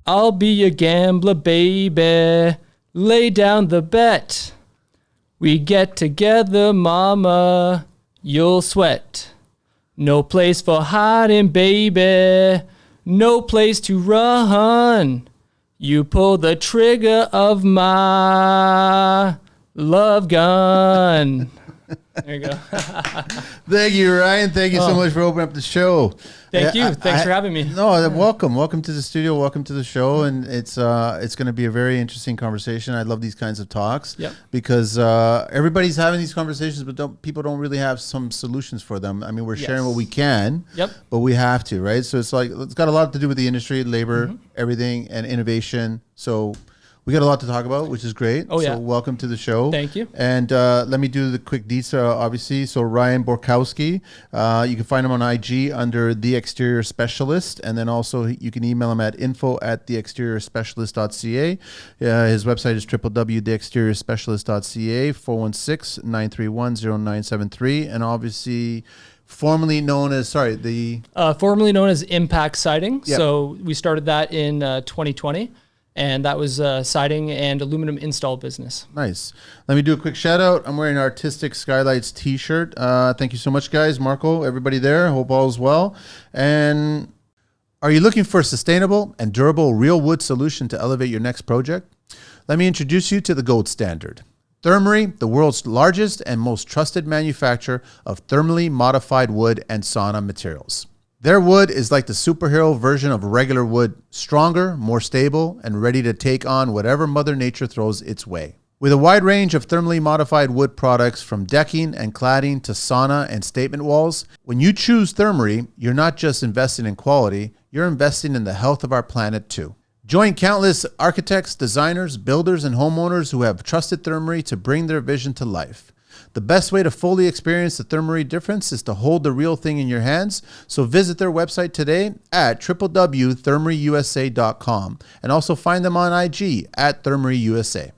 I'll be your gambler, baby. Lay down the bet. We get together, mama. You'll sweat. No place for hiding, baby. No place to run. You pull the trigger of my love gun. There you go. Thank you, Ryan. Thank you so much for opening up the show. Thank you. Thanks for having me. No, welcome. Welcome to the studio. Welcome to the show. And it's going to be a very interesting conversation. I love these kinds of talks because everybody's having these conversations, but people don't really have some solutions for them. I mean, we're sharing what we can, but we have to, right? So it's got a lot to do with the industry, labor, everything, and innovation. So we got a lot to talk about, which is great. So welcome to the show. Thank you. And let me do the quick deets, obviously. So Ryan Borkowski, you can find him on IG under TheExteriorSpecialist. And then also you can email him at info@TheExteriorSpecialist.ca. His website is www.TheExteriorSpecialist.ca, 416-931-0973. And obviously formerly known as Impact Siding. So we started that in 2020. And that was siding and aluminum install business. Nice. Let me do a quick shout out. I'm wearing an Artistic Skylights t-shirt. Thank you so much, guys. Marco, everybody there. Hope all is well. And are you looking for a sustainable and durable real wood solution to elevate your next project? Let me introduce you to the gold standard. Thermery, the world's largest and most trusted manufacturer of thermally modified wood and sauna materials. Their wood is like the superhero version of regular wood, stronger, more stable, and ready to take on whatever Mother Nature throws its way. With a wide range of thermally modified wood products from decking and cladding to sauna and statement walls, when you choose Thermery, you're not just investing in quality, you're investing in the health of our planet too. Join countless architects, designers, builders, and homeowners who have trusted Thermery to bring their vision to life. The best way to fully experience the Thermery difference is to hold the real thing in your hands. So visit their website today at www.thermeryusa.com and also find them on IG at ThermeryUSA.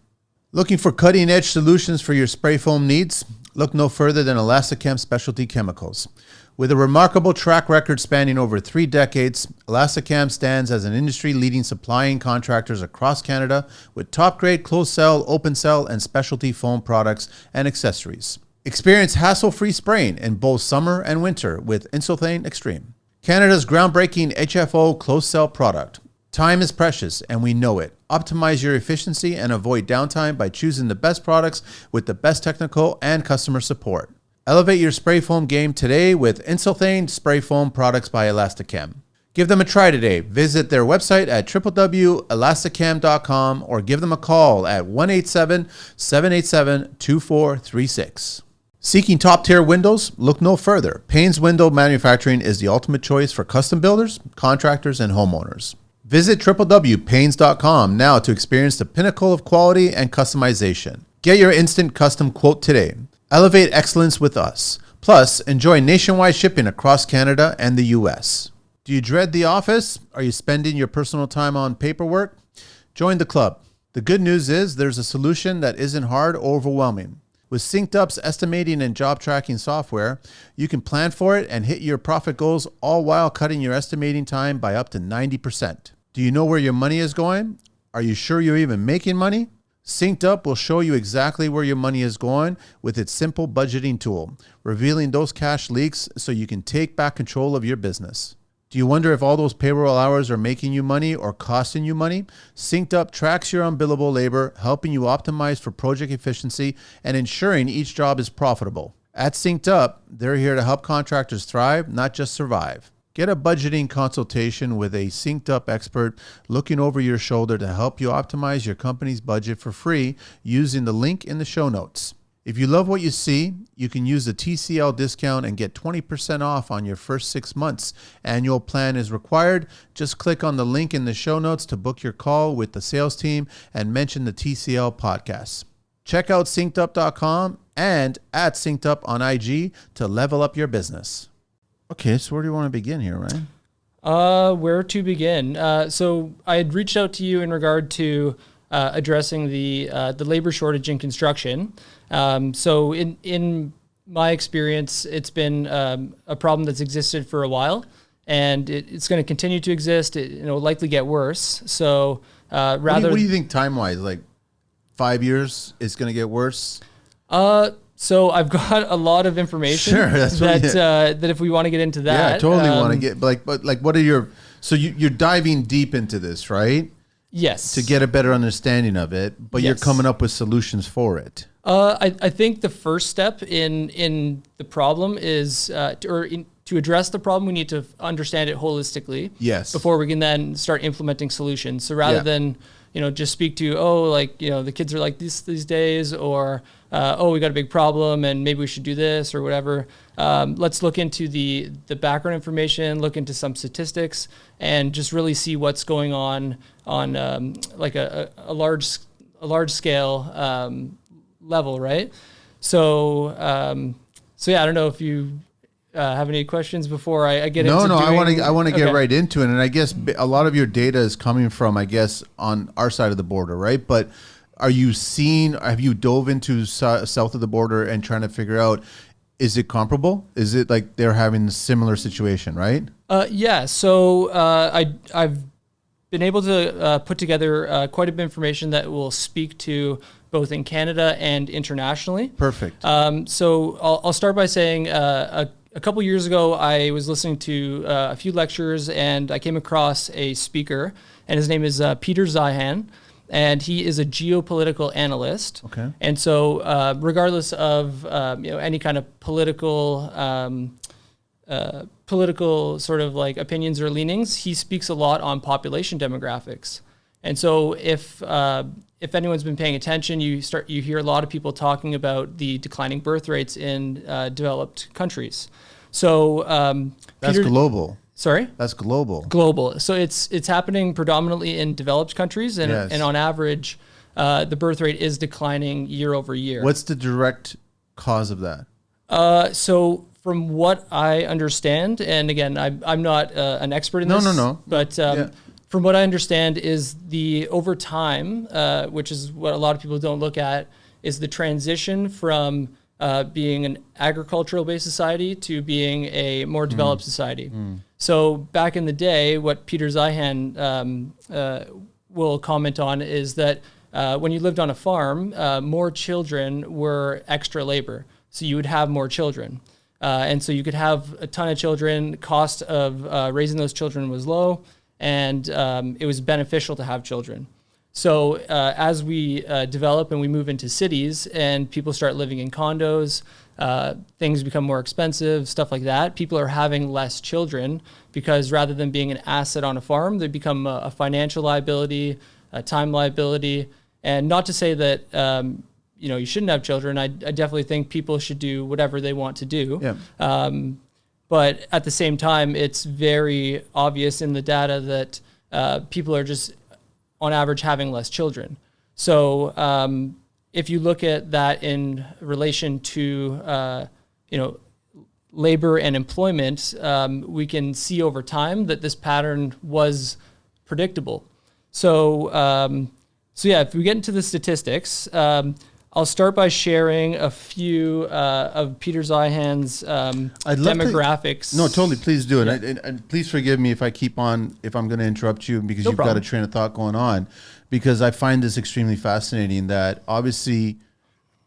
Looking for cutting-edge solutions for your spray foam needs? Look no further than Elastichem Specialty Chemicals. With a remarkable track record spanning over 3 decades, Elastichem stands as an industry-leading supplying contractors across Canada with top-grade closed-cell, open-cell, and specialty foam products and accessories. Experience hassle-free spraying in both summer and winter with Insulthane Extreme, Canada's groundbreaking HFO closed-cell product. Time is precious, and we know it. Optimize your efficiency and avoid downtime by choosing the best products with the best technical and customer support. Elevate your spray foam game today with Insulthane Spray Foam products by Elastichem. Give them a try today. Visit their website at www.elastichem.com or give them a call at 1-877-787-2436. Seeking top-tier windows? Look no further. Payne's Window Manufacturing is the ultimate choice for custom builders, contractors, and homeowners. Visit www.paynes.com now to experience the pinnacle of quality and customization. Get your instant custom quote today. Elevate excellence with us. Plus, enjoy nationwide shipping across Canada and the U.S. Do you dread the office? Are you spending your personal time on paperwork? Join the club. The good news is there's a solution that isn't hard or overwhelming. With SyncedUp's estimating and job tracking software, you can plan for it and hit your profit goals, all while cutting your estimating time by up to 90%. Do you know where your money is going? Are you sure you're even making money? SyncedUp will show you exactly where your money is going with its simple budgeting tool, revealing those cash leaks so you can take back control of your business. Do you wonder if all those payroll hours are making you money or costing you money? SyncedUp tracks your unbillable labor, helping you optimize for project efficiency and ensuring each job is profitable. At SyncedUp, they're here to help contractors thrive, not just survive. Get a budgeting consultation with a SyncedUp expert looking over your shoulder to help you optimize your company's budget for free using the link in the show notes. If you love what you see, you can use the TCL discount and get 20% off on your first 6 months. Annual plan is required. Just click on the link in the show notes to book your call with the sales team and mention the TCL podcast. Check out syncedup.com and at SyncedUp on IG to level up your business. Okay, so where do you want to begin here, Ryan? Where to begin? So I had reached out to you in regard to addressing the labor shortage in construction. So in my experience, it's been a problem that's existed for a while, and it's going to continue to exist. It'll likely get worse. So rather, what do you think time wise? Like 5 years, it's going to get worse. So I've got a lot of information that if we want to get into that, yeah, I totally want to get but what are your, so you're diving deep into this, right? Yes. To get a better understanding of it, but you're coming up with solutions for it. I think the first step in the problem is, to address the problem, we need to understand it holistically. Yes. Before we can then start implementing solutions. So rather than, just speak to, the kids are like this these days, or, we got a big problem and maybe we should do this or whatever. Let's look into the background information, look into some statistics, and just really see what's going on like a large scale level, right? So yeah, I don't know if you have any questions before I get into. No, I want to get right into it, and I guess a lot of your data is coming from, I guess, on our side of the border, right? But have you dove into south of the border and trying to figure out, is it comparable? Is it like they're having a similar situation, right? Yeah. So I've been able to put together quite a bit of information that will speak to both in Canada and internationally. Perfect. So I'll start by saying a couple years ago, I was listening to a few lectures, and I came across a speaker, and his name is Peter Zeihan, and he is a geopolitical analyst. Okay. And so regardless of any kind of political sort of like opinions or leanings, he speaks a lot on population demographics. And so if anyone's been paying attention, you hear a lot of people talking about the declining birth rates in developed countries. So that's global. Sorry? That's global. Global. So it's happening predominantly in developed countries, and on average, the birth rate is declining year over year. What's the direct cause of that? So from what I understand, and again, I'm not an expert in this. No. But from what I understand is over time, which is what a lot of people don't look at, is the transition from being an agricultural-based society to being a more developed society. So back in the day, what Peter Zeihan will comment on is that when you lived on a farm, more children were extra labor. So you would have more children. And so you could have a ton of children. Cost of raising those children was low, and it was beneficial to have children. So as we develop and we move into cities and people start living in condos, things become more expensive, stuff like that. People are having less children because rather than being an asset on a farm, they become a financial liability, a time liability. And not to say that you shouldn't have children. I definitely think people should do whatever they want to do. Yeah. But at the same time, it's very obvious in the data that people are just on average having less children. So if you look at that in relation to labor and employment, we can see over time that this pattern was predictable. So yeah, if we get into the statistics, I'll start by sharing a few of Peter Zeihan's demographics. No, totally. Please do it. And please forgive me if I'm going to interrupt you because you've got a train of thought going on, because I find this extremely fascinating that obviously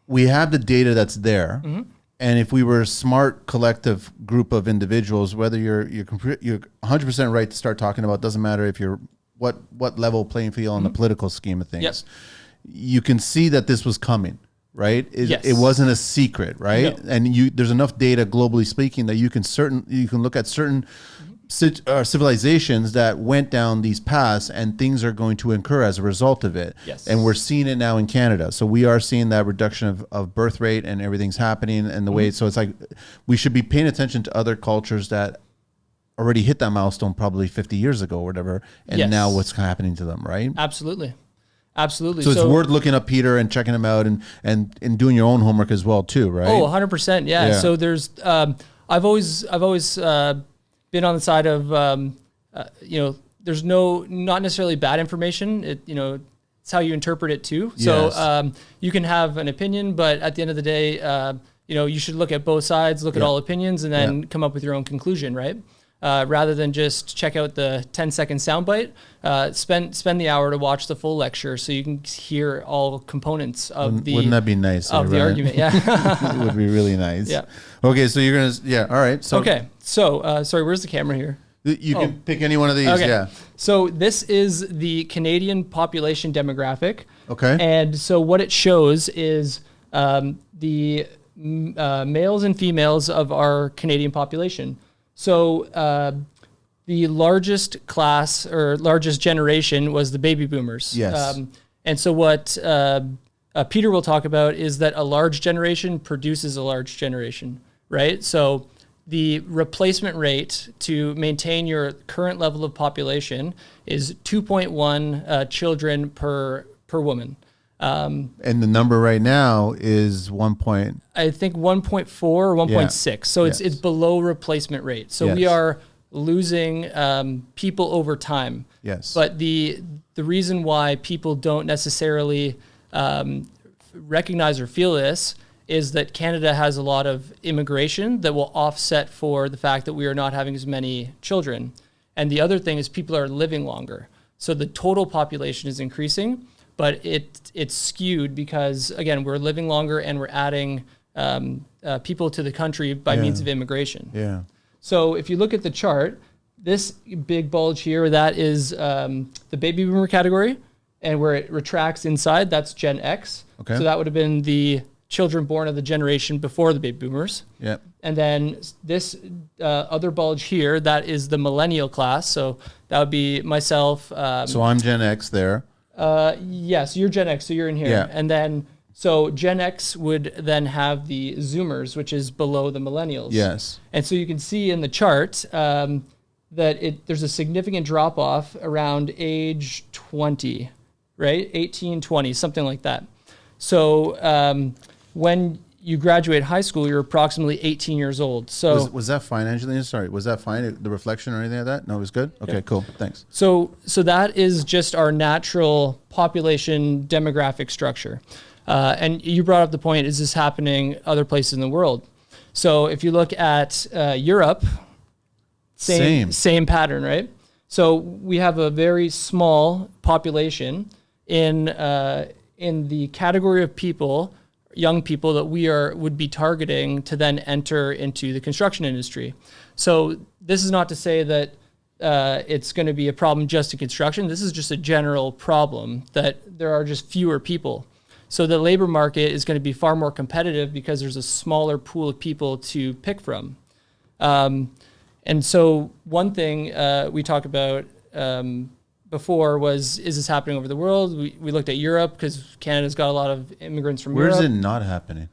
we have the data that's there. Mm-hmm. And if we were a smart collective group of individuals, whether you're 100% right to start talking about, doesn't matter if you're what level playing field on the political scheme of things. Yes. You can see that this was coming, right? It wasn't a secret, right? No. And there's enough data globally speaking that you can look at certain civilizations that went down these paths, and things are going to occur as a result of it. Yes. And we're seeing it now in Canada. So we are seeing that reduction of birth rate, and everything's happening and the way. So it's like we should be paying attention to other cultures that already hit that milestone probably 50 years ago or whatever, and now what's happening to them, right? Absolutely. So it's worth looking up Peter and checking him out and doing your own homework as well too, right? Oh, 100%. Yeah. So there's I've always been on the side of there's not necessarily bad information. It's how you interpret it too. So you can have an opinion, but at the end of the day, you should look at both sides, look at all opinions, and then come up with your own conclusion, right? rather than just check out the 10-second soundbite, spend the hour to watch the full lecture so you can hear all components of Wouldn't that be nice? Of the argument, yeah. It would be really nice. Yeah. Okay, so you're going to, yeah, all right. So okay, so, sorry, where's the camera here? You can pick any one of these, okay. yeah. So this is the Canadian population demographic. Okay. And so what it shows is the males and females of our Canadian population. So the largest class or largest generation was the baby boomers. Yes. And so what Peter will talk about is that a large generation produces a large generation, right? So the replacement rate to maintain your current level of population is 2.1 children per woman. And the number right now is I think 1.4 or 1.6. Yeah. So Yes. it's below replacement rate. So we Yes. are losing people over time. Yes. But the reason why people don't necessarily recognize or feel this is that Canada has a lot of immigration that will offset for the fact that we are not having as many children. And the other thing is people are living longer. So the total population is increasing, but it's skewed because, again, we're living longer and we're adding people to the country by means of immigration. Yeah. So if you look at the chart, this big bulge here, that is the baby boomer category, and where it retracts inside, that's Gen X. Okay. So that would have been the children born of the generation before the baby boomers. Yep. And then this other bulge here, that is the millennial class. So that would be myself. So I'm Gen X there. Yes, you're Gen X, so you're in here. Yeah. And then, so Gen X would then have the Zoomers, which is below the millennials. Yes. And so you can see in the chart that there's a significant drop off around age 20, right? 18, 20, something like that. So when you graduate high school, you're approximately 18 years old. So Was that fine, Angelina? Sorry, was that fine? The reflection or anything like that? No, it was good? Okay, cool. Thanks. So that is just our natural population demographic structure. And you brought up the point, is this happening other places in the world? So if you look at Europe, same pattern, right? So we have a very small population in the category of people, young people that would be targeting to then enter into the construction industry. So this is not to say that it's going to be a problem just in construction. This is just a general problem that there are just fewer people. So the labor market is going to be far more competitive because there's a smaller pool of people to pick from. And so one thing we talked about before was, is this happening over the world? We looked at Europe because Canada's got a lot of immigrants from Europe. Where is it not happening?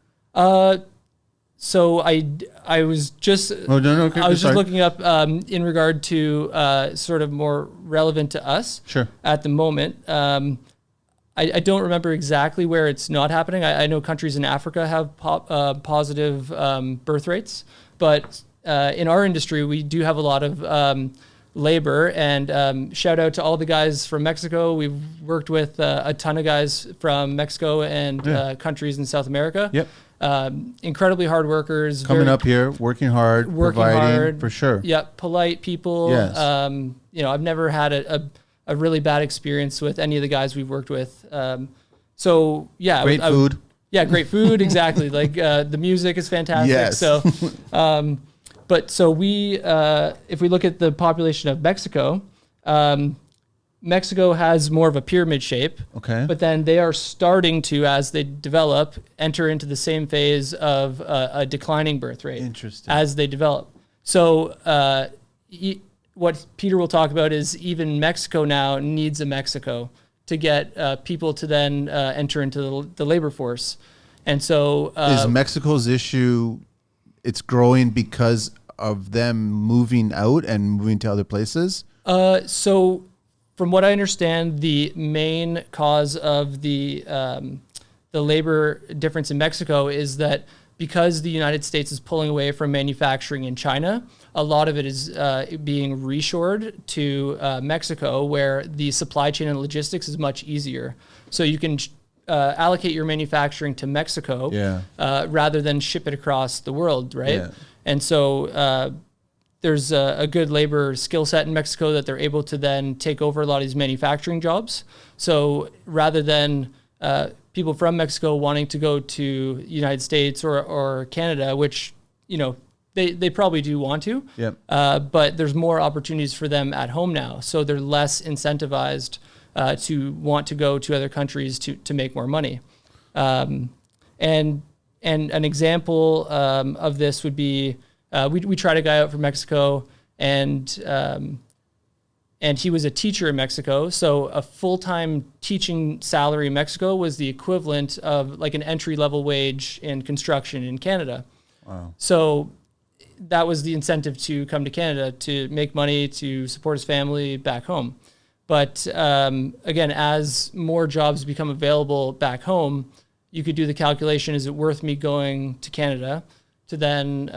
So I was just looking up in regard to sort of more relevant to us. Sure. At the moment. I don't remember exactly where it's not happening. I know countries in Africa have positive birth rates, but in our industry, we do have a lot of labor, and shout out to all the guys from Mexico. We've worked with a ton of guys from Mexico and countries in South America. Yep. Incredibly hard workers. Coming up here, working hard, providing, for sure. Yep, polite people. Yes. I've never had a really bad experience with any of the guys we've worked with. So yeah. Great food. Yeah, great food, exactly. Like the music is fantastic. Yes. So, so we, if we look at the population of Mexico, Mexico has more of a pyramid shape. Okay. But then they are starting to, as they develop, enter into the same phase of a declining birth rate. Interesting. As they develop. So what Peter will talk about is even Mexico now needs a Mexico to get people to then enter into the labor force. And so is Mexico's issue, it's growing because of them moving out and moving to other places? So from what I understand, the main cause of the labor difference in Mexico is that because the United States is pulling away from manufacturing in China, a lot of it is being reshored to Mexico, where the supply chain and logistics is much easier. So you can allocate your manufacturing to Mexico rather than ship it across the world, right? Yeah. And so there's a good labor skill set in Mexico that they're able to then take over a lot of these manufacturing jobs. So rather than people from Mexico wanting to go to the United States or Canada, which, they probably do want to, but there's more opportunities for them at home now. So they're less incentivized to want to go to other countries to make more money. And an example of this would be, we tried a guy out from Mexico, and he was a teacher in Mexico. So a full-time teaching salary in Mexico was the equivalent of like an entry-level wage in construction in Canada. Wow. So that was the incentive to come to Canada, to make money, to support his family back home. But again, as more jobs become available back home, you could do the calculation, is it worth me going to Canada to then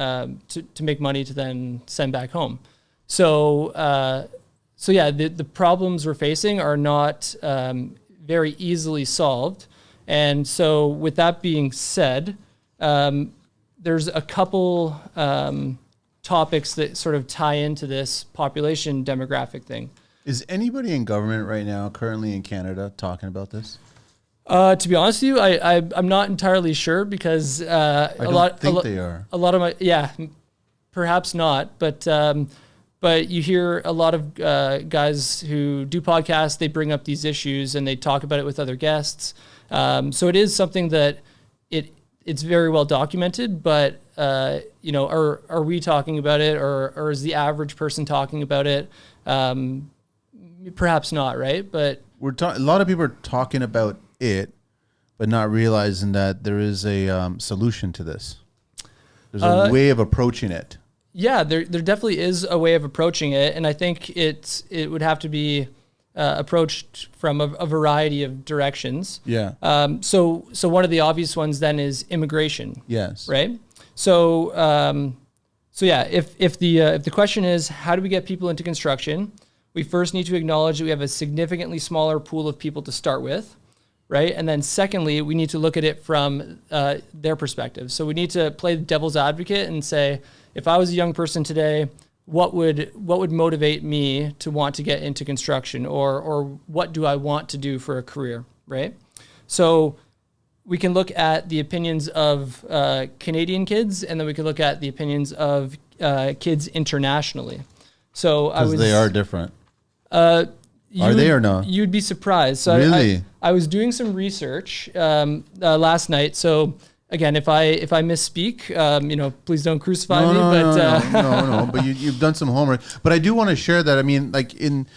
to make money to then send back home? So the problems we're facing are not very easily solved. And so with that being said, there's a couple topics that sort of tie into this population demographic thing. Is anybody in government right now, currently in Canada, talking about this? To be honest with you, I'm not entirely sure, because they are. A lot of perhaps not, but you hear a lot of guys who do podcasts. They bring up these issues and they talk about it with other guests. So it is something that it's very well documented. But are we talking about it, or is the average person talking about it? Perhaps not, right? But a lot of people are talking about it, but not realizing that there is a solution to this. There's a way of approaching it. Yeah, there definitely is a way of approaching it, and I think it would have to be approached from a variety of directions. Yeah. So one of the obvious ones then is immigration. Yes. Right. So yeah, if the question is, how do we get people into construction? We first need to acknowledge that we have a significantly smaller pool of people to start with, right? And then secondly, we need to look at it from their perspective. So we need to play the devil's advocate and say, if I was a young person today, what would motivate me to want to get into construction, or what do I want to do for a career, right? So we can look at the opinions of Canadian kids, and then we can look at the opinions of kids internationally. So they are different. Are they or no? You'd be surprised. So really? I was doing some research last night. So again, if I misspeak, please don't crucify me. No. But you've done some homework. But I do want to share that. I mean, like in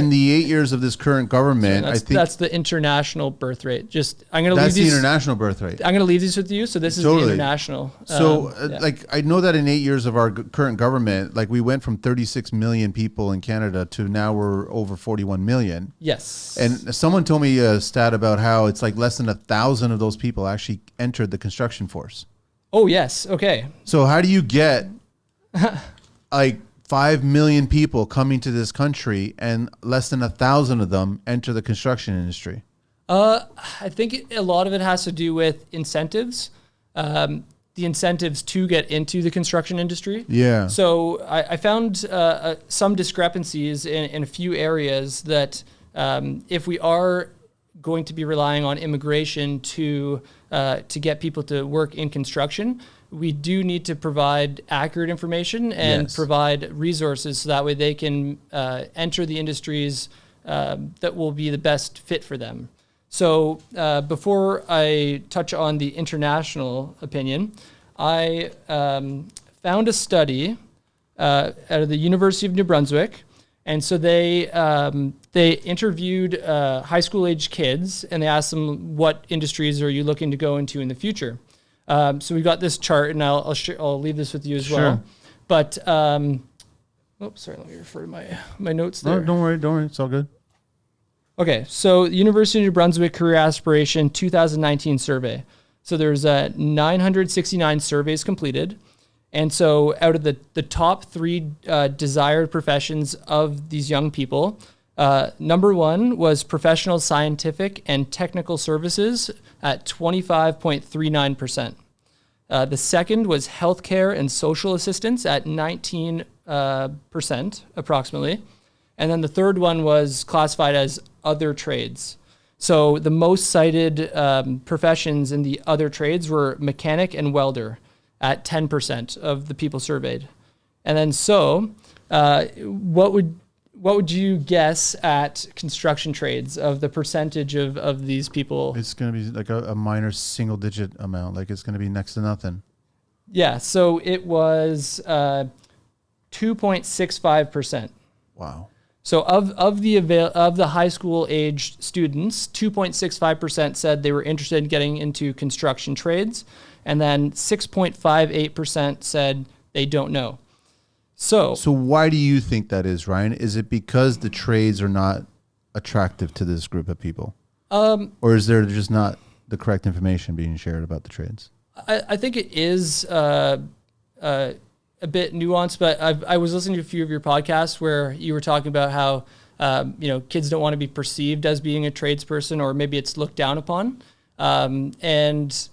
the 8 years of this current government, I think that's the international birth rate. That's the international birth rate. I'm going to leave these with you. So this is the international. So I know that in 8 years of our current government, like we went from 36 million people in Canada to now we're over 41 million. Yes. And someone told me a stat about how it's like less than 1,000 of those people actually entered the construction force. Oh, yes. Okay. So how do you get like 5 million people coming to this country and less than 1,000 of them enter the construction industry? I think a lot of it has to do with incentives, the incentives to get into the construction industry. Yeah. So I found some discrepancies in a few areas that if we are going to be relying on immigration to get people to work in construction, we do need to provide accurate information and provide resources so that way they can enter the industries that will be the best fit for them. So before I touch on the international opinion, I found a study out of the University of New Brunswick. And so they interviewed high school age kids, and they asked them, what industries are you looking to go into in the future? So we got this chart, and I'll leave this with you as well. But let me refer to my notes there. No, don't worry, it's all good. Okay, so University of New Brunswick Career Aspiration 2019 survey. So there's 969 surveys completed. And so out of the top three desired professions of these young people, number one was professional scientific and technical services at 25.39%. The second was healthcare and social assistance at 19.14%. percent approximately. And then the third one was classified as other trades. So the most cited professions in the other trades were mechanic and welder at 10% of the people surveyed. And then what would you guess at construction trades of the percentage of these people? It's going to be like a minor single digit amount. Like it's going to be next to nothing. Yeah, so it was 2.65%. Wow. So of the high school aged students, 2.65% said they were interested in getting into construction trades, and then 6.58% said they don't know. So why do you think that is, Ryan? Is it because the trades are not attractive to this group of people? Or is there just not the correct information being shared about the trades? I think it is a bit nuanced, but I was listening to a few of your podcasts where you were talking about how kids don't want to be perceived as being a tradesperson, or maybe it's looked down upon, and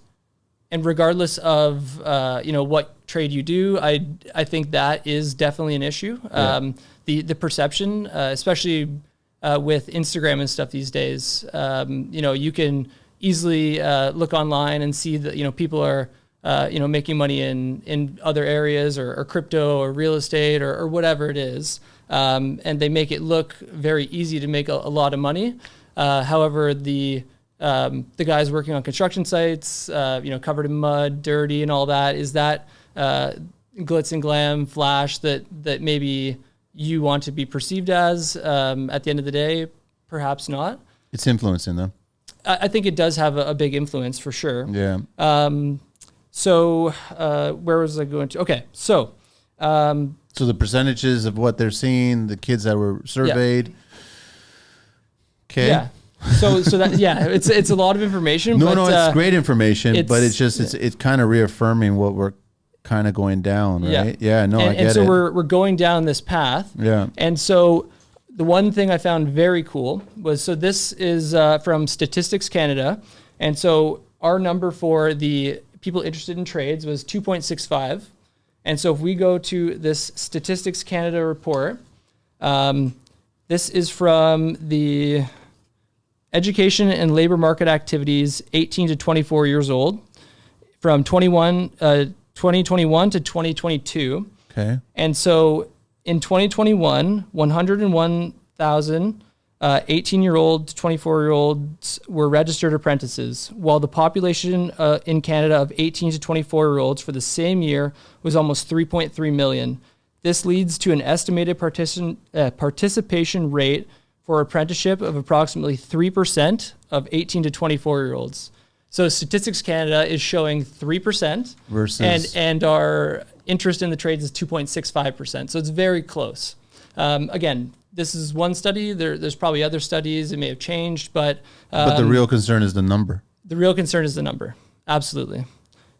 regardless of what trade you do, I think that is definitely an issue. Yeah. The perception, especially with Instagram and stuff these days, you can easily look online and see that people are making money in other areas or crypto or real estate or whatever it is, and they make it look very easy to make a lot of money. However, the guys working on construction sites, covered in mud, dirty, and all that, is that glitz and glam flash that maybe you want to be perceived as at the end of the day? Perhaps not. It's influencing them. I think it does have a big influence for sure. Yeah. So where was I going to? Okay, so the percentages of what they're seeing, the kids that were surveyed. Okay. Yeah. So that it's a lot of information. No, but, it's great information, but it's kind of reaffirming what we're kind of going down, right? Yeah, no, I get it. And so we're going down this path. Yeah. And so the one thing I found very cool was, so this is from Statistics Canada, and so our number for the people interested in trades was 2.65. And so if we go to this Statistics Canada report, this is from the Education and Labor Market Activities 18 to 24 years old from 2021 to 2022. Okay. And so in 2021, 101,000 18-year-old to 24-year-olds were registered apprentices, while the population in Canada of 18 to 24-year-olds for the same year was almost 3.3 million. This leads to an estimated participation rate for apprenticeship of approximately 3% of 18 to 24-year-olds. So Statistics Canada is showing 3% versus, and our interest in the trades is 2.65%. So it's very close. Again, this is one study. There's probably other studies. It may have changed, but the real concern is the number. The real concern is the number. Absolutely.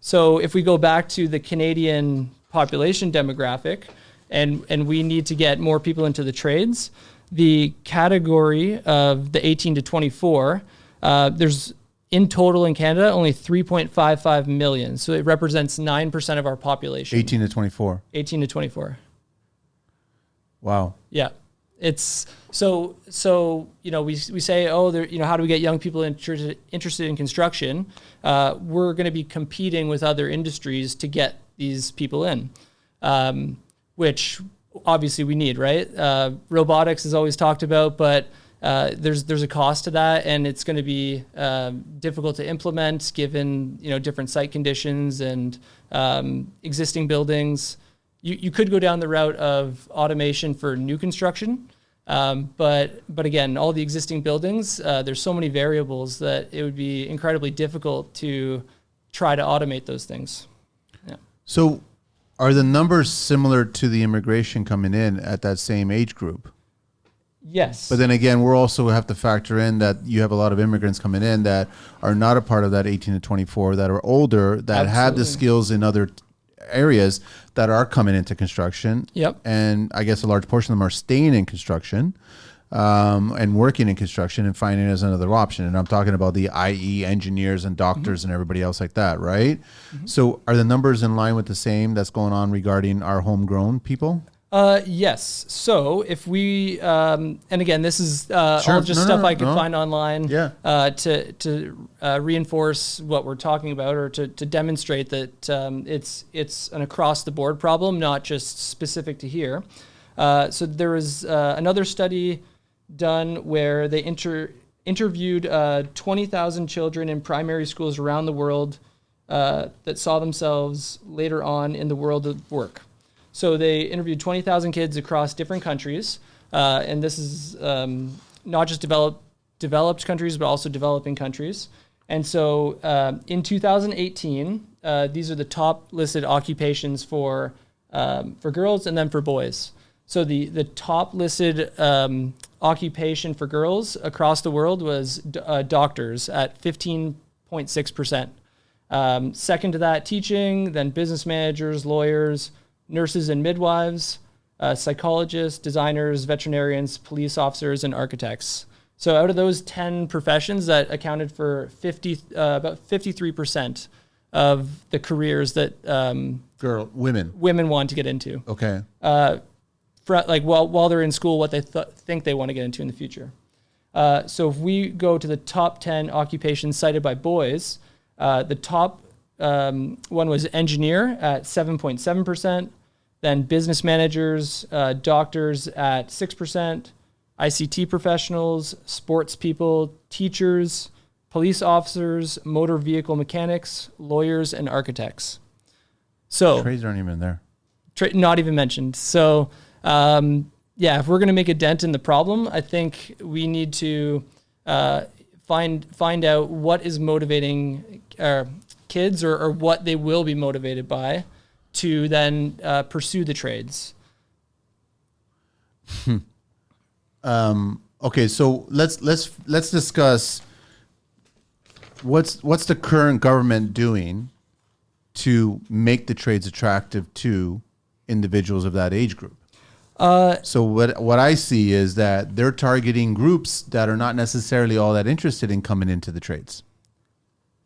So if we go back to the Canadian population demographic, and we need to get more people into the trades, the category of the 18 to 24, there's in total in Canada only 3.55 million. So it represents 9% of our population. 18 to 24. 18 to 24. Wow. Yeah. It's so we say, how do we get young people interested in construction? We're going to be competing with other industries to get these people in, which obviously we need, right? Robotics is always talked about, but there's a cost to that, and it's going to be difficult to implement given different site conditions and existing buildings. You could go down the route of automation for new construction, but again, all the existing buildings, there's so many variables that it would be incredibly difficult to try to automate those things. Yeah. So are the numbers similar to the immigration coming in at that same age group? Yes. But then again, we'll also have to factor in that you have a lot of immigrants coming in that are not a part of that 18 to 24, that are older, that have the skills in other areas that are coming into construction. Yep. And I guess a large portion of them are staying in construction and working in construction and finding it as another option. And I'm talking about the IE engineers and doctors and everybody else like that, right? So are the numbers in line with the same that's going on regarding our homegrown people? Yes. So if we, and again, this is all Sure. just No, stuff no, I could no. find online Yeah. to reinforce what we're talking about, or to demonstrate that it's an across the board problem, not just specific to here. So there was another study done where they interviewed 20,000 children in primary schools around the world that saw themselves later on in the world of work. So they interviewed 20,000 kids across different countries, and this is not just developed countries, but also developing countries. And so in 2018, these are the top listed occupations for girls and then for boys. So the top listed occupation for girls across the world was doctors at 15.6%. Second to that, teaching, then business managers, lawyers, nurses and midwives, psychologists, designers, veterinarians, police officers, and architects. So out of those 10 professions, that accounted for about 53% of the careers that women want to get into. Okay. While they're in school, what they think they want to get into in the future. So if we go to the top 10 occupations cited by boys, the top one was engineer at 7.7%, then business managers, doctors at 6%, ICT professionals, sports people, teachers, police officers, motor vehicle mechanics, lawyers, and architects. So trades aren't even there. Not even mentioned. So if we're going to make a dent in the problem, I think we need to find out what is motivating kids or what they will be motivated by to then pursue the trades. Okay, so let's discuss what's the current government doing to make the trades attractive to individuals of that age group. So what I see is that they're targeting groups that are not necessarily all that interested in coming into the trades.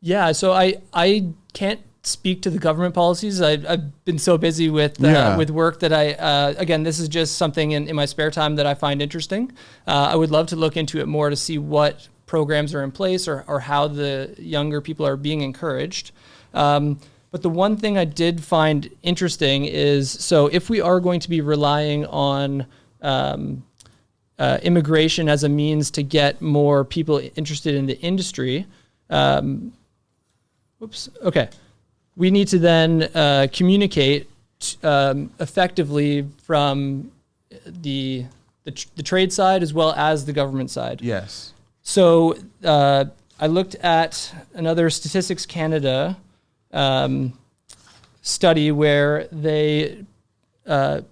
Yeah, so I can't speak to the government policies. I've been so busy with work that again, this is just something in my spare time that I find interesting. I would love to look into it more to see what programs are in place or how the younger people are being encouraged. But the one thing I did find interesting is, so if we are going to be relying on immigration as a means to get more people interested in the industry, we need to then communicate effectively from the trade side as well as the government side. Yes. So I looked at another Statistics Canada study where they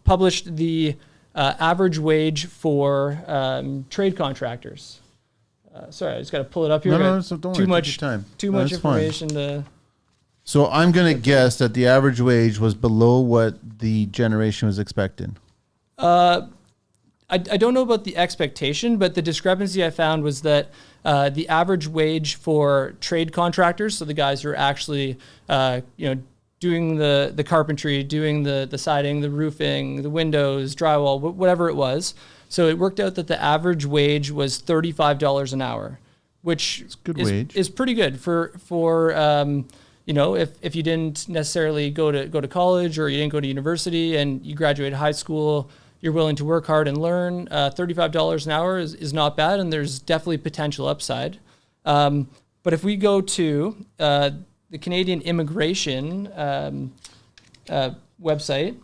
published the average wage for trade contractors. Sorry, I just got to pull it up here. So don't worry, take your time. Too much information to... So I'm going to guess that the average wage was below what the generation was expecting. I don't know about the expectation, but the discrepancy I found was that the average wage for trade contractors, so the guys who are actually doing the carpentry, doing the siding, the roofing, the windows, drywall, whatever it was. So it worked out that the average wage was $35 an hour, which is pretty good for if you didn't necessarily go to college or you didn't go to university and you graduated high school, you're willing to work hard and learn. $35 an hour is not bad, and there's definitely potential upside. But if we go to the Canadian immigration website,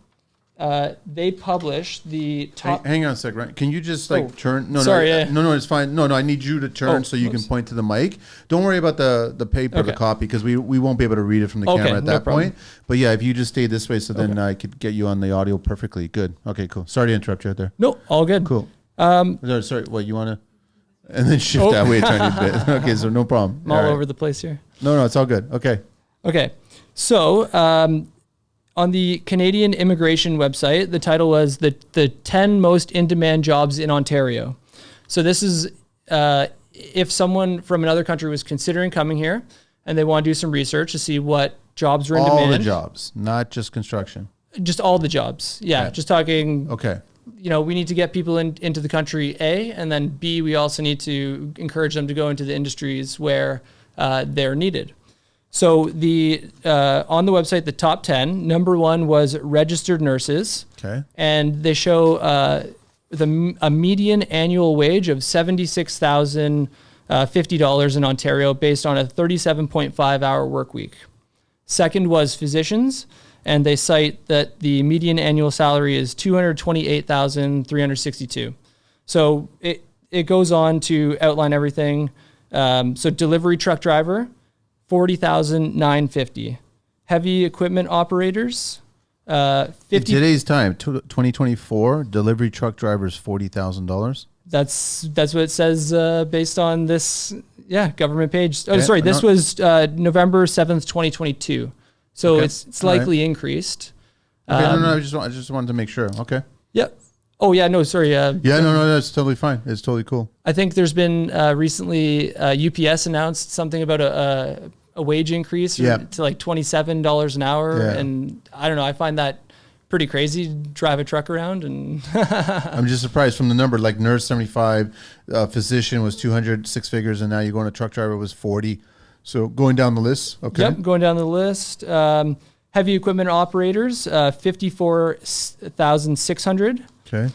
they publish the top... Hang on a sec, right? Can you just turn? No, it's fine. No, I need you to turn so you can point to the mic. Don't worry about the paper, the copy, because we won't be able to read it from the camera at that point. But yeah, if you just stay this way, so then I could get you on the audio perfectly. Good. Okay, cool. Sorry to interrupt you out there. No, all good. Cool. Sorry, what, you want to... And then shift that way a tiny bit. Okay, so no problem. I'm all over the place here. No, it's all good. Okay. So... on the Canadian immigration website, the title was the 10 most in-demand jobs in Ontario. So this is if someone from another country was considering coming here and they want to do some research to see what jobs are in demand. All the jobs, not just construction. Just all the jobs. Yeah, Okay. just talking. Okay. We need to get people into the country, A, and then B, we also need to encourage them to go into the industries where they're needed. So on the website, the top 10, number 1 was registered nurses. Okay. And they show a median annual wage of $76,050 in Ontario based on a 37.5 hour work week. Second was physicians, and they cite that the median annual salary is $228,362. So it goes on to outline everything. So delivery truck driver, $40,950. Heavy equipment operators, In today's time, 2024, delivery truck drivers $40,000. That's what it says based on this government page. Oh, Okay, sorry, this was November 7th, 2022. So Okay, it's likely increased. Okay, no, I just wanted to make sure. Okay. Yep. Oh yeah, no, sorry. Yeah, no, that's totally fine. It's totally cool. I think there's been recently UPS announced something about a wage increase to like $27 an hour, and I don't know. I find that pretty crazy. Drive a truck around, and I'm just surprised from the number. Like nurse 75, physician was 200, 6 figures, and now you're going to truck driver was 40. So going down the list. Okay. Yep, going down the list. Heavy equipment operators, 54,600. Okay.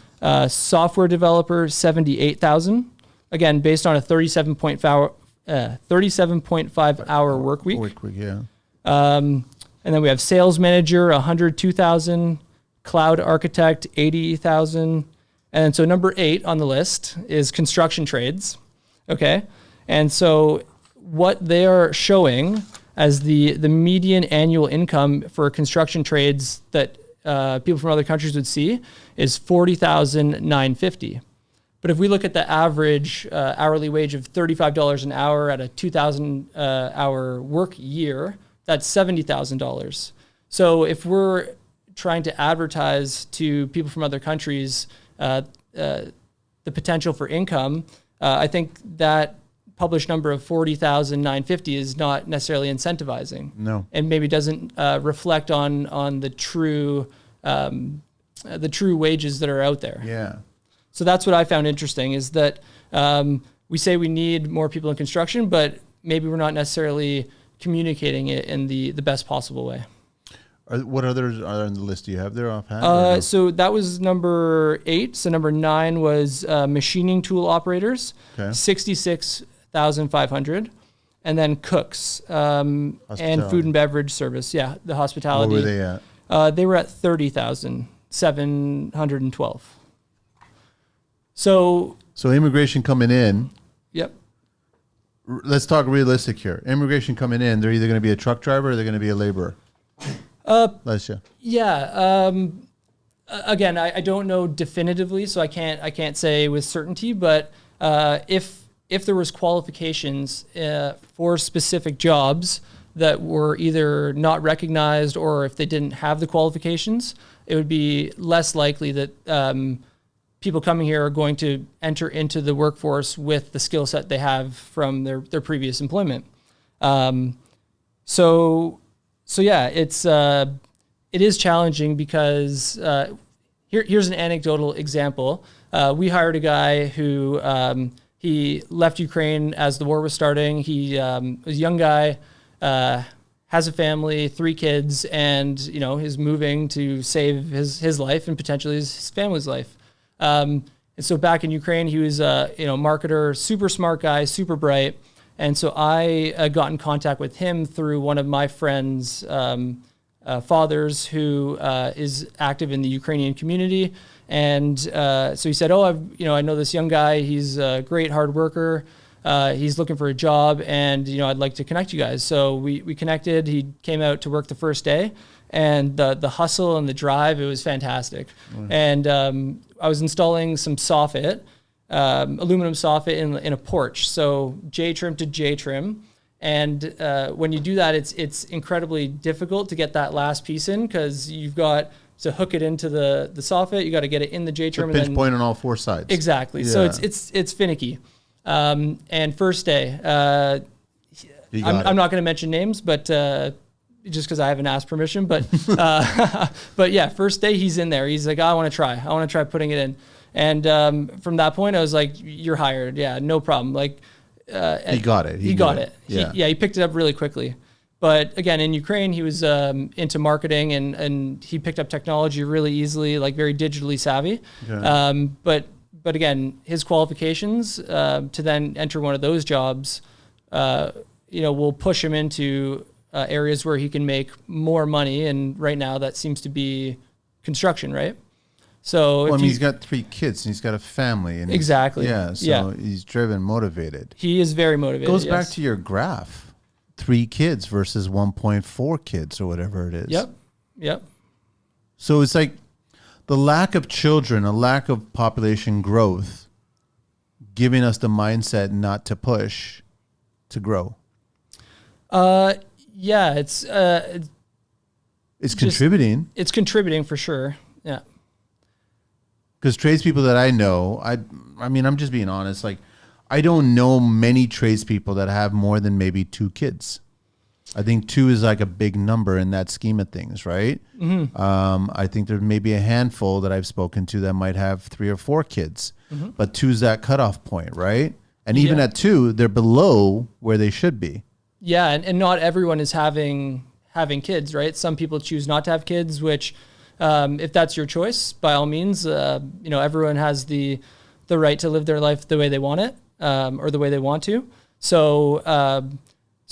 Software developer, 78,000. Again, based on a 37.5 hour work week. Work week, yeah. And then we have sales manager, 102,000. Cloud architect, 80,000. And so number 8 on the list is construction trades. Okay. And so what they are showing as the median annual income for construction trades that people from other countries would see is $40,950. But if we look at the average hourly wage of $35 an hour at a 2,000 hour work year, that's $70,000. So if we're trying to advertise to people from other countries the potential for income, I think that published number of 40,950 is not necessarily incentivizing. No. And maybe doesn't reflect on the true wages that are out there. Yeah. So that's what I found interesting is that we say we need more people in construction, but maybe we're not necessarily communicating it in the best possible way. What others are on the list do you have there offhand? So that was number 8. So number 9 was machining tool operators, Okay. 66,500. And then cooks and food and beverage service. Yeah, the hospitality. What were they at? They were at 30,712. So immigration coming in. Yep. Let's talk realistic here. Immigration coming in, they're either going to be a truck driver or they're going to be a laborer. Yeah. Again, I don't know definitively, so I can't say with certainty. But if there was qualifications for specific jobs that were either not recognized or if they didn't have the qualifications, it would be less likely that people coming here are going to enter into the workforce with the skill set they have from their previous employment. So yeah, it is challenging because here's an anecdotal example. We hired a guy who he left Ukraine as the war was starting. He was a young guy, has a family, 3 kids, and is moving to save his life and potentially his family's life. And so back in Ukraine, he was a marketer, super smart guy, super bright. And so I got in contact with him through one of my friends' fathers who is active in the Ukrainian community. And so he said, I know this young guy. He's a great hard worker. He's looking for a job, and I'd like to connect you guys. So we connected. He came out to work the first day, and the hustle and the drive, it was fantastic. And I was installing some soffit, aluminum soffit in a porch. So J trim to J trim. And when you do that, it's incredibly difficult to get that last piece in because you've got to hook it into the soffit. You got to get it in the J trim. Pinch point on all 4 sides. Exactly. Yeah. So it's finicky. And first day, I'm not going to mention names, but just because I haven't asked permission, but but yeah, first day he's in there. He's like, I want to try putting it in. And from that point, I was like, you're hired. Yeah, no problem. Like, he got it. He got it. Yeah. He picked it up really quickly. But again, in Ukraine, he was into marketing and he picked up technology really easily, like very digitally savvy. Okay. But again, his qualifications to then enter one of those jobs, will push him into areas where he can make more money. And right now that seems to be construction, right? So he's got 3 kids and he's got a family. And exactly. He's driven, motivated. He is very motivated. Goes back to your graph. 3 kids versus 1.4 kids or whatever it is. Yep. So it's like the lack of children, a lack of population growth, giving us the mindset not to push to grow. It's contributing. It's contributing for sure. Yeah. Because tradespeople that I know, I mean, I'm just being honest, like, I don't know many tradespeople that have more than maybe 2 kids. I think 2 is like a big number in that scheme of things, right? Mm-hmm. I think there's maybe a handful that I've spoken to that might have 3 or 4 kids, but 2 is that cutoff point, right? And even at 2, they're below where they should be. Yeah, and not everyone is having kids, right? Some people choose not to have kids, which, if that's your choice, by all means, everyone has the right to live their life the way they want it. Or the way they want to. So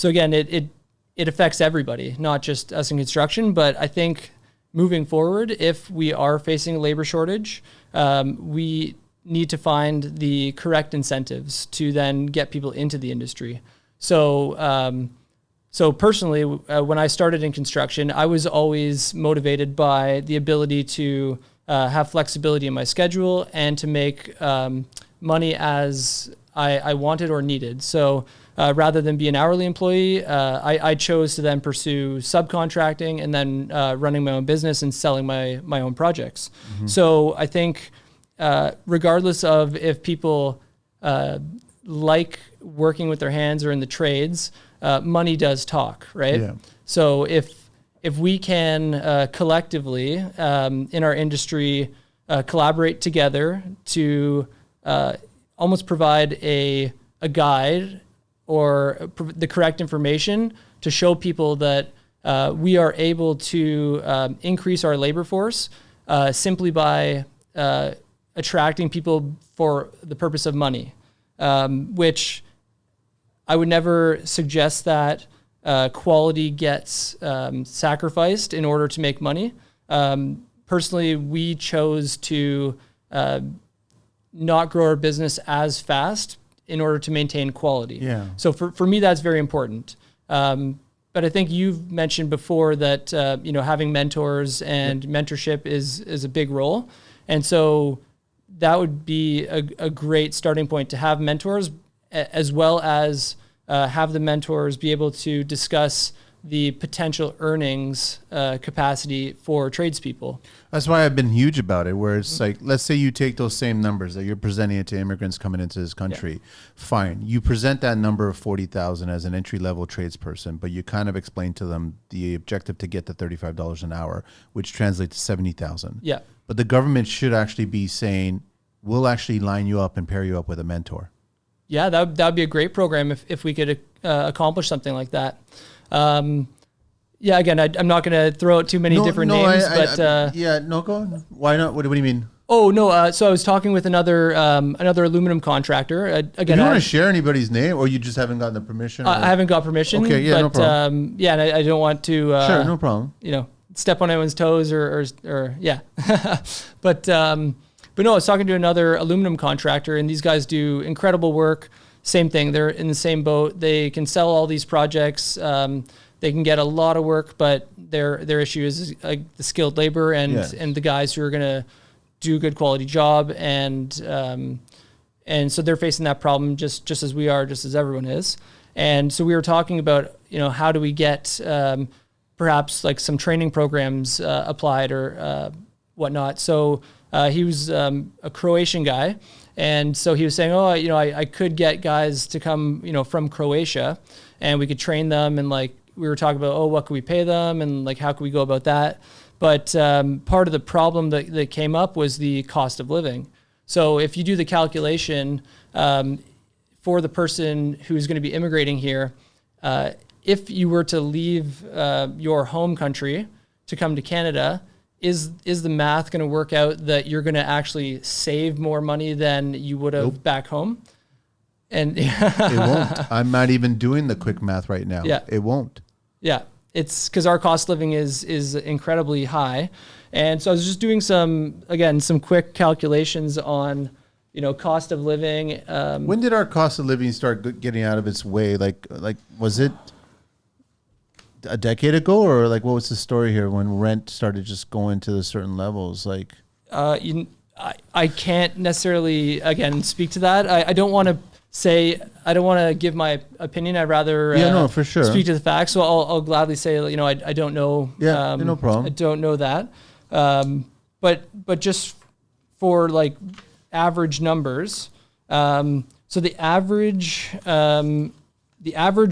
again, it affects everybody, not just us in construction. But I think moving forward, if we are facing a labor shortage, we need to find the correct incentives to then get people into the industry. So personally, when I started in construction, I was always motivated by the ability to have flexibility in my schedule and to make money as I wanted or needed. So rather than be an hourly employee, I chose to then pursue subcontracting and then running my own business and selling my own projects. Mm-hmm. So I think regardless of if people like working with their hands or in the trades, money does talk, right? Yeah. So if we can collectively in our industry collaborate together to almost provide a guide or the correct information to show people that we are able to increase our labor force simply by attracting people for the purpose of money, which I would never suggest that quality gets sacrificed in order to make money. Personally, we chose to not grow our business as fast in order to maintain quality. Yeah. So for me, that's very important. But I think you've mentioned before that having mentors and mentorship is a big role, and so that would be a great starting point to have mentors, as well as have the mentors be able to discuss the potential earnings capacity for tradespeople. That's why I've been huge about it, where it's like, let's say you take those same numbers that you're presenting it to immigrants coming into this country. Yeah. Fine. You present that number of 40,000 as an entry-level tradesperson, but you kind of explain to them the objective to get to $35 an hour, which translates to 70,000. Yeah. But the government should actually be saying, we'll actually line you up and pair you up with a mentor. Yeah, that would be a great program if we could accomplish something like that. Again, I'm not going to throw out too many different names, go on. Why not? What do you mean? Oh, no. So I was talking with another aluminum contractor. Again, you don't want to share anybody's name, or you just haven't gotten the permission? I haven't got permission. Okay, yeah, but, no problem. and I don't want to. Sure, no problem. Step on anyone's toes or yeah. But no, I was talking to another aluminum contractor, and these guys do incredible work. Same thing. They're in the same boat. They can sell all these projects. They can get a lot of work, but their issue is the skilled labor and the guys who are going to do a good quality job. And so they're facing that problem just as we are, just as everyone is. And so we were talking about, how do we get perhaps like some training programs applied or whatnot. So he was a Croatian guy. And so he was saying, I could get guys to come, from Croatia, and we could train them and we were talking about, what can we pay them, and like how can we go about that? But part of the problem that came up was the cost of living. So if you do the calculation for the person who's going to be immigrating here, if you were to leave your home country to come to Canada, is the math going to work out that you're going to actually save more money than you would have back home? And it won't. I'm not even doing the quick math right now. Yeah. It won't. Yeah. It's because our cost of living is incredibly high. And so I was just doing some quick calculations on, cost of living. When did our cost of living start getting out of its way? Like was it a decade ago, or like what was the story here when rent started just going to the certain levels? Like, I can't necessarily speak to that. I don't want to give my opinion. I'd rather for sure speak to the facts. So I'll gladly say, I don't know. Yeah, no problem. I don't know that. But just for like average numbers, so the average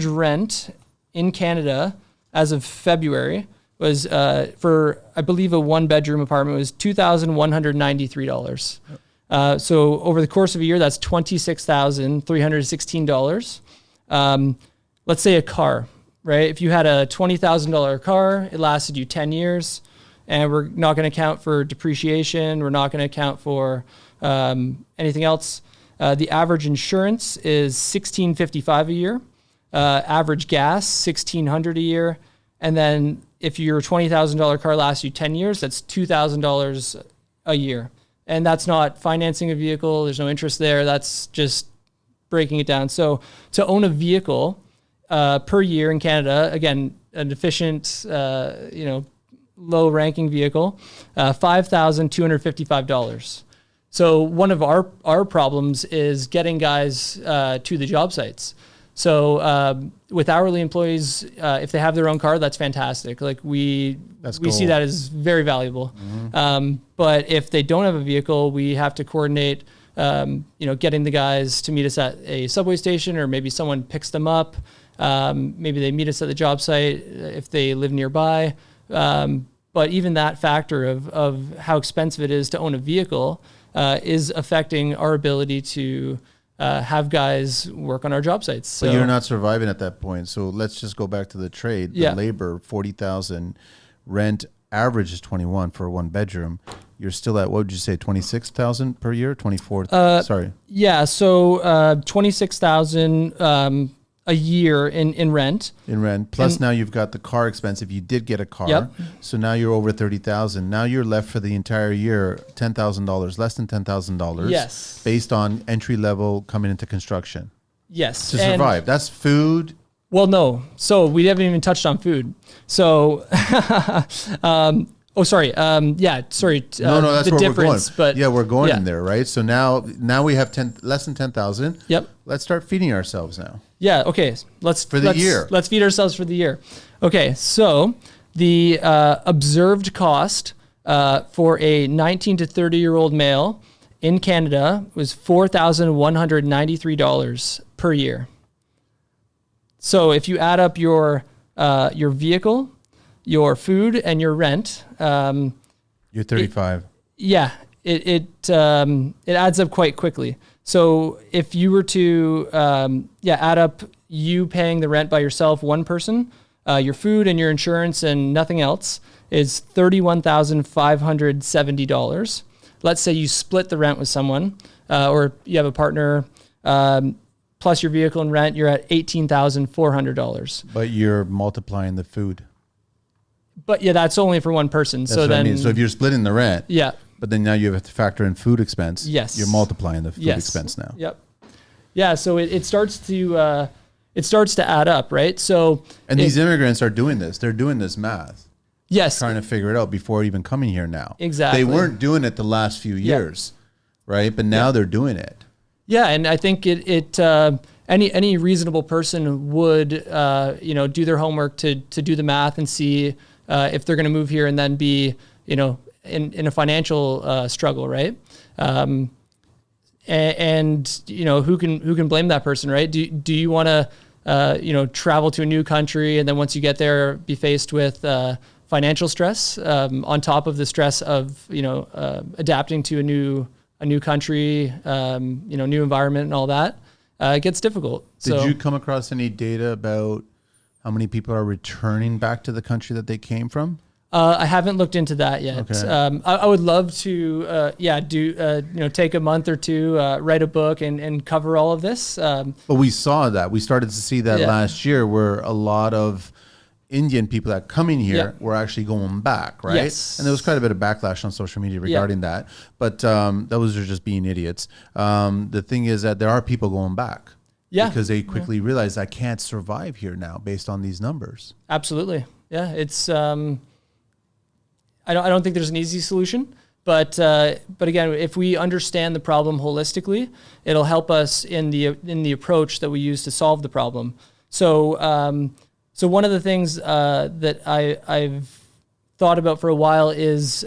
rent in Canada as of February was for, I believe, a 1-bedroom apartment was $2,193. So over the course of a year, that's $26,316. Let's say a car, right? If you had a $20,000 car, it lasted you 10 years, and we're not going to account for depreciation. We're not going to account for anything else. The average insurance is $1,655 a year. Average gas, $1,600 a year. And then if your $20,000 car lasts you 10 years, that's $2,000 a year. And that's not financing a vehicle. There's no interest there. That's just breaking it down. So to own a vehicle per year in Canada, again, an efficient, low-ranking vehicle, $5,255. So one of our problems is getting guys to the job sites. So with hourly employees, if they have their own car, that's fantastic. Like we see that as very valuable. Mm-hmm. But if they don't have a vehicle, we have to coordinate, getting the guys to meet us at a subway station, or maybe someone picks them up. Maybe they meet us at the job site if they live nearby. But even that factor of how expensive it is to own a vehicle is affecting our ability to have guys work on our job sites. So but you're not surviving at that point. So let's just go back to the trade. The labor, 40,000, rent average is 21 for a 1-bedroom. You're still at, what would you say, 26,000 per year? 24? Sorry. Yeah. So 26,000 a year in rent. In rent. Plus now you've got the car expense if you did get a car. Yep. So now you're over 30,000. Now you're left for the entire year $10,000, less than $10,000. Yes. Based on entry level coming into construction. Yes. To survive. That's food. Well, no. So we haven't even touched on food. So sorry. Sorry. No, that's the where difference, we're going. But yeah, we're going in there, right? So now we have less than 10,000. Yep. Let's start feeding ourselves now. Yeah. Okay. Let's feed ourselves for the year. Okay. So the observed cost for a 19 to 30-year-old male in Canada was $4,193 per year. So if you add up your vehicle, your food, and your rent, you're 35. It adds up quite quickly. So if you were to add up you paying the rent by yourself, one person, your food and your insurance and nothing else is $31,570. Let's say you split the rent with someone, or you have a partner, plus your vehicle and rent, you're at $18,400. But you're multiplying the food. But yeah, that's only for one person. That's what I mean. So if you're splitting the rent, but then now you have to factor in food expense. Yes, you're multiplying the food expense now. Yep. Yeah. So it starts to add up, right? So these immigrants are doing this. They're doing this math. Yes. Trying to figure it out before even coming here now. Exactly. They weren't doing it the last few years, right? But now they're doing it. Yeah, and I think any reasonable person would do their homework to do the math and see if they're going to move here and then be in a financial struggle, right? And who can blame that person, right? Do you want to travel to a new country, and then once you get there, be faced with financial stress on top of the stress of adapting to a new country, new environment and all that. It gets difficult. Did you come across any data about how many people are returning back to the country that they came from? I haven't looked into that yet. Okay. I would love to, take a month or two, write a book and cover all of this. But we saw that. We started to see that last year, where a lot of Indian people that coming here were actually going back, right? Yes. And there was quite a bit of backlash on social media regarding that. But those are just being idiots. The thing is that there are people going back. Yeah. Because they quickly realize I can't survive here now based on these numbers. Absolutely. Yeah. It's I don't think there's an easy solution, but again, if we understand the problem holistically, it'll help us in the approach that we use to solve the problem. So one of the things that I've thought about for a while is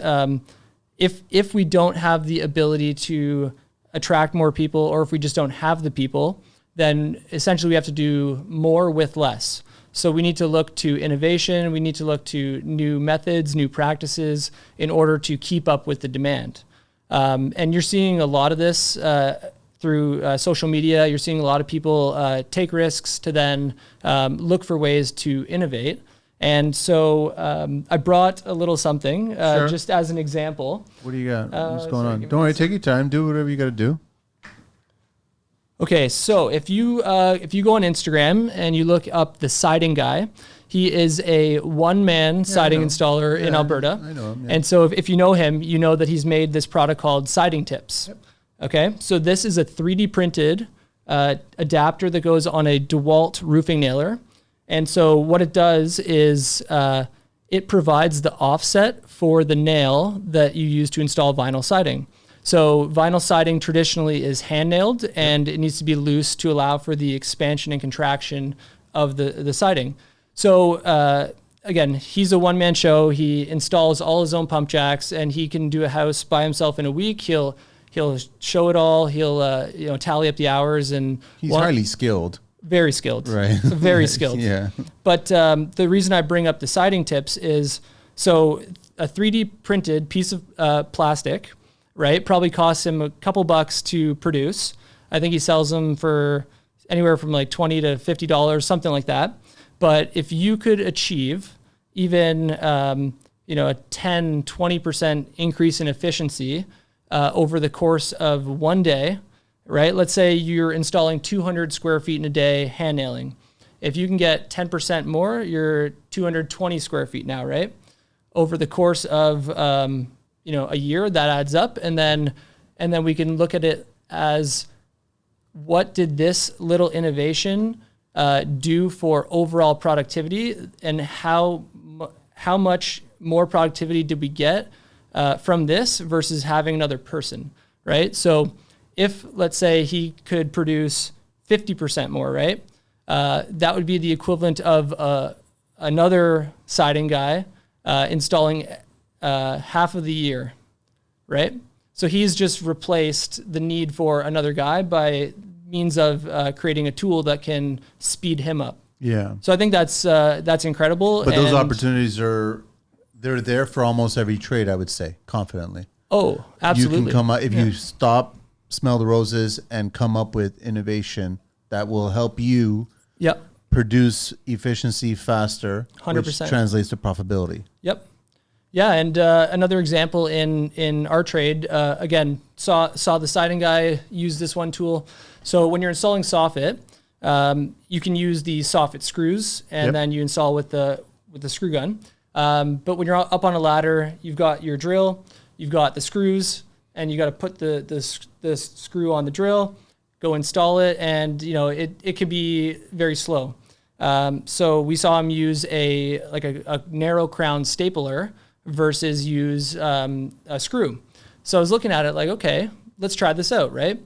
if we don't have the ability to attract more people, or if we just don't have the people, then essentially we have to do more with less. So we need to look to innovation. We need to look to new methods, new practices in order to keep up with the demand. And you're seeing a lot of this through social media. You're seeing a lot of people take risks to then look for ways to innovate. And so I brought a little something just as an example. What do you got? What's going on? Don't worry, take your time. Do whatever you got to do. Okay, so if you go on Instagram and you look up the siding guy, he is a one-man siding installer in Alberta. I know him. Yeah. And so if you know him, you know that he's made this product called Siding Tips. Yep. Okay, so this is a 3D printed adapter that goes on a DeWalt roofing nailer. And so what it does is it provides the offset for the nail that you use to install vinyl siding. So vinyl siding traditionally is hand nailed, and it needs to be loose to allow for the expansion and contraction of the siding. So again, he's a one-man show. He installs all his own pump jacks, and he can do a house by himself in a week. He'll show it all. He'll tally up the hours, and he's highly skilled. Very skilled. Right. Very skilled. Yeah. But the reason I bring up the siding tips is so a 3D printed piece of plastic, right, probably costs him a couple bucks to produce. I think he sells them for anywhere from like $20 to $50, something like that. But if you could achieve even a 10, 20% increase in efficiency over the course of one day, right? Let's say you're installing 200 square feet in a day hand nailing. If you can get 10% more, you're 220 square feet now, right? Over the course of a year, that adds up, and then we can look at it as what did this little innovation do for overall productivity, and how much more productivity did we get from this versus having another person, right? So if, let's say, he could produce 50% more, right? That would be the equivalent of another siding guy installing half of the year, right? So he's just replaced the need for another guy by means of creating a tool that can speed him up. Yeah. So I think that's incredible. But those opportunities they're there for almost every trade, I would say, confidently. Oh, absolutely. You can come up, if you stop, smell the roses, and come up with innovation that will help you produce efficiency faster, 100%. which translates to profitability. Yep. Yeah, and another example in our trade, again, saw the siding guy use this one tool. So when you're installing soffit, you can use the soffit screws, and then you install with the screw gun. But when you're up on a ladder, you've got your drill, you've got the screws, and you got to put the screw on the drill, go install it, and it can be very slow. So we saw him use a narrow crown stapler versus use a screw. So I was looking at it like, okay, let's try this out, right?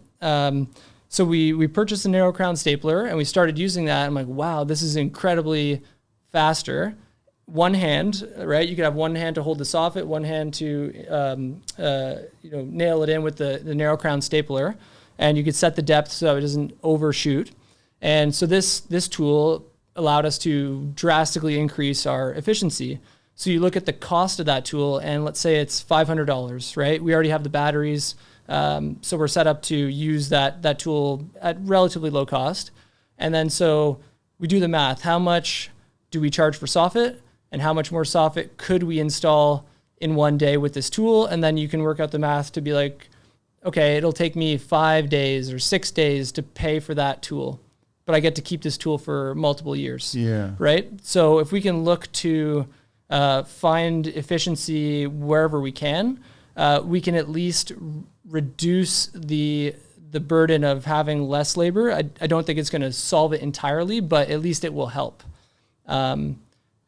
So we purchased a narrow crown stapler, and we started using that. I'm like, wow, this is incredibly faster. One hand, right? You could have one hand to hold the soffit, one hand to nail it in with the narrow crown stapler, and you could set the depth so it doesn't overshoot. And so this tool allowed us to drastically increase our efficiency. So you look at the cost of that tool, and let's say it's $500, right? We already have the batteries, so we're set up to use that tool at relatively low cost. And then so we do the math. How much do we charge for soffit, and how much more soffit could we install in one day with this tool? And then you can work out the math to be like, okay, it'll take me 5 days or 6 days to pay for that tool, but I get to keep this tool for multiple years. Yeah. Right? So if we can look to find efficiency wherever we can at least reduce the burden of having less labor. I don't think it's going to solve it entirely, but at least it will help. And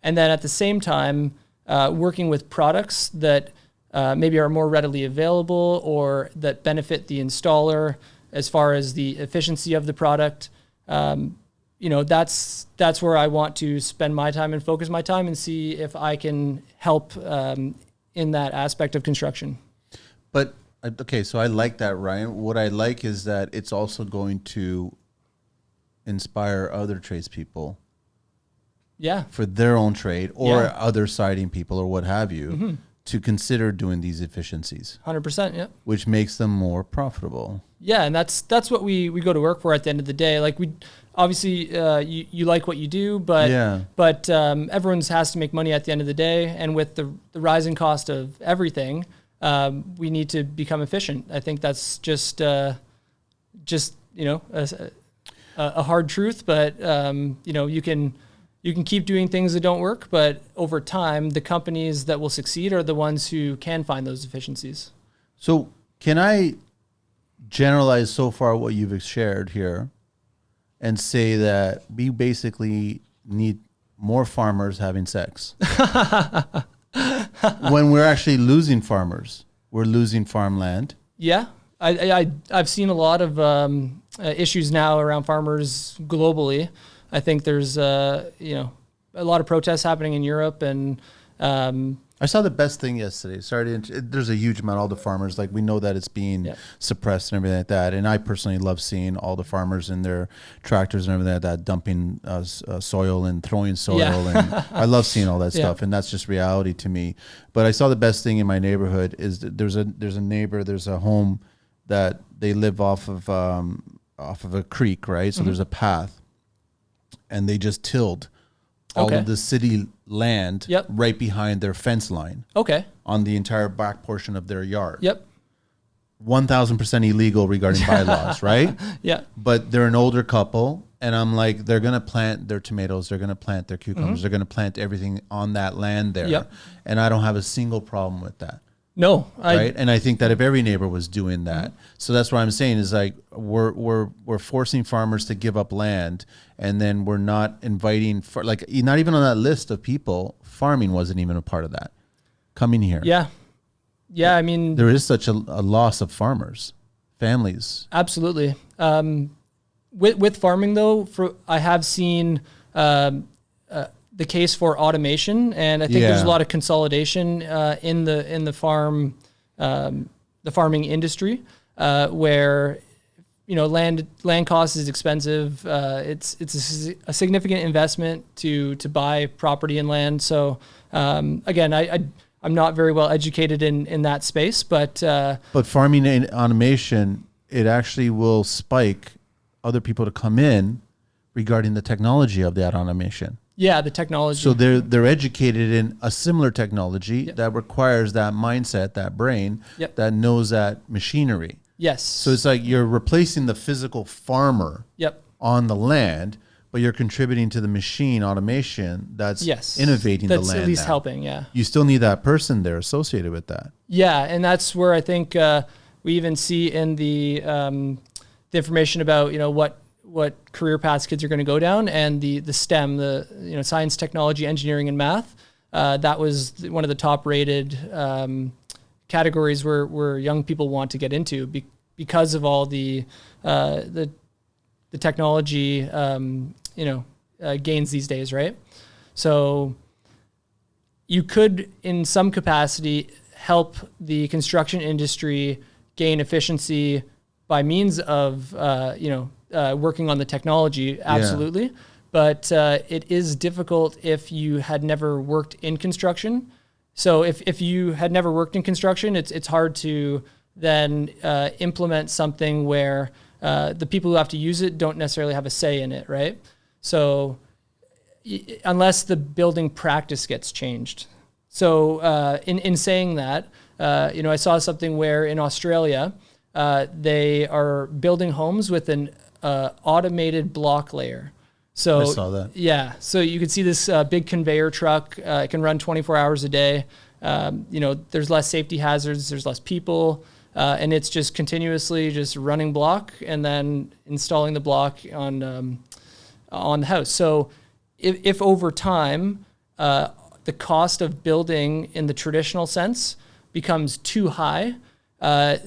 then at the same time, working with products that maybe are more readily available or that benefit the installer as far as the efficiency of the product. That's where I want to spend my time and focus my time and see if I can help in that aspect of construction. But okay, so I like that, Ryan. What I like is that it's also going to inspire other tradespeople. Yeah. For their own trade or other siding people or what have you to consider doing these efficiencies. 100%, yeah. Which makes them more profitable. Yeah, and that's what we go to work for at the end of the day. Like we obviously you like what you do, but everyone has to make money at the end of the day, and with the rising cost of everything, we need to become efficient. I think that's just a hard truth, but you can keep doing things that don't work, but over time, the companies that will succeed are the ones who can find those efficiencies. So can I generalize so far what you've shared here and say that we basically need more farmers having sex? When we're actually losing farmers, we're losing farmland. Yeah. I've seen a lot of issues now around farmers globally. I think there's a lot of protests happening in Europe, and I saw the best thing yesterday. There's a huge amount. All the farmers, like we know that it's being suppressed and everything like that. And I personally love seeing all the farmers in their tractors and everything like that, dumping soil and throwing soil. And I love seeing all that stuff. And that's just reality to me. But I saw the best thing in my neighborhood is that there's a home that they live off of a creek, right? So there's a path. And they just tilled all of the city land right behind their fence line. Okay. On the entire back portion of their yard. Yep. 1,000% illegal regarding bylaws, right? Yeah. But they're an older couple, and I'm like, they're going to plant their tomatoes, they're going to plant their cucumbers, they're going to plant everything on that land there. Yep. And I don't have a single problem with that. No, right. And I think that if every neighbor was doing that, so that's what I'm saying is like we're forcing farmers to give up land, and then we're not inviting not even on that list of people. Farming wasn't even a part of that coming here. Yeah. I mean, there is such a loss of farmers, families. Absolutely. With farming though, I have seen the case for automation, and I think there's a lot of consolidation in the farming industry where land cost is expensive. It's a significant investment to buy property and land. So again, I'm not very well educated in that space, but farming and automation, it actually will spike other people to come in regarding the technology of that automation. Yeah, the technology. So they're educated in a similar technology that requires that mindset, that brain, that knows that machinery. Yes. So it's like you're replacing the physical farmer on the land, but you're contributing to the machine automation that's innovating the land. That's at least helping, You still need that person there associated with that. Yeah, and that's where I think we even see in the information about what career paths kids are going to go down, and the STEM, the science, technology, engineering, and math. That was one of the top rated categories where young people want to get into because of all the technology gains these days, right? So you could, in some capacity, help the construction industry gain efficiency by means of working on the technology, absolutely. But it is difficult if you had never worked in construction. So if you had never worked in construction, it's hard to then implement something where the people who have to use it don't necessarily have a say in it, right? So unless the building practice gets changed. So in saying that, I saw something where in Australia, they are building homes with an automated block layer. So I saw that. Yeah, so you can see this big conveyor truck. It can run 24 hours a day. There's less safety hazards. There's less people. And it's just continuously just running block and then installing the block on the house. So if over time the cost of building in the traditional sense becomes too high, the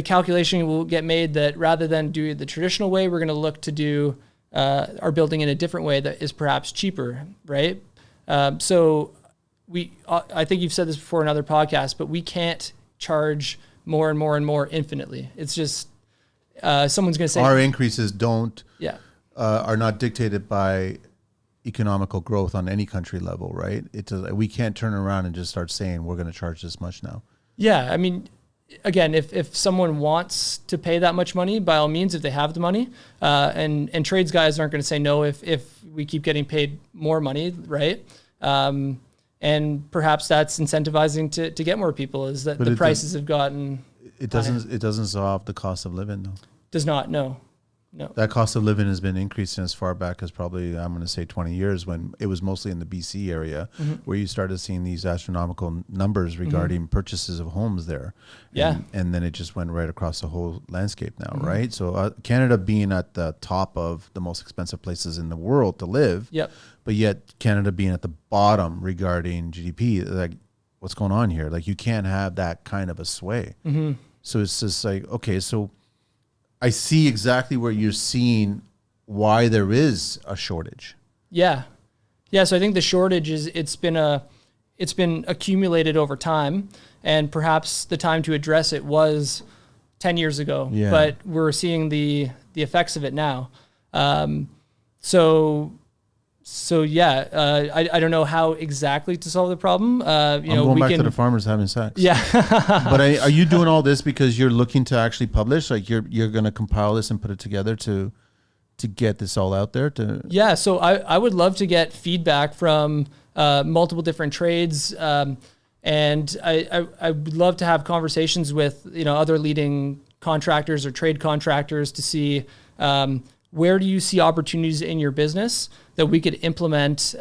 calculation will get made that rather than do it the traditional way, we're going to look to do our building in a different way that is perhaps cheaper, right? So I think you've said this before in other podcasts, but we can't charge more and more and more infinitely. It's just someone's going to say our increases are not dictated by economical growth on any country level, right? We can't turn around and just start saying we're going to charge this much now. Yeah, I mean, again, if someone wants to pay that much money, by all means, if they have the money, and trades guys aren't going to say no if we keep getting paid more money, right? And perhaps that's incentivizing to get more people, is that the prices have gotten. It doesn't solve the cost of living though. Does not, no. That cost of living has been increasing as far back as probably, I'm going to say 20 years, when it was mostly in the BC area, where you started seeing these astronomical numbers regarding purchases of homes there. And then it just went right across the whole landscape now, right? So Canada being at the top of the most expensive places in the world to live, but yet Canada being at the bottom regarding GDP, like what's going on here? Like you can't have that kind of a sway. So it's just like, okay, so I see exactly where you're seeing why there is a shortage. Yeah. So I think the shortage it's been accumulated over time, and perhaps the time to address it was 10 years ago. But we're seeing the effects of it now. I don't know how exactly to solve the problem. I'm going back to the farmers having sex. Yeah. But are you doing all this because you're looking to actually publish? Like you're going to compile this and put it together to get this all out there? Yeah. So I would love to get feedback from multiple different trades. And I would love to have conversations with, other leading contractors or trade contractors to see where do you see opportunities in your business that we could implement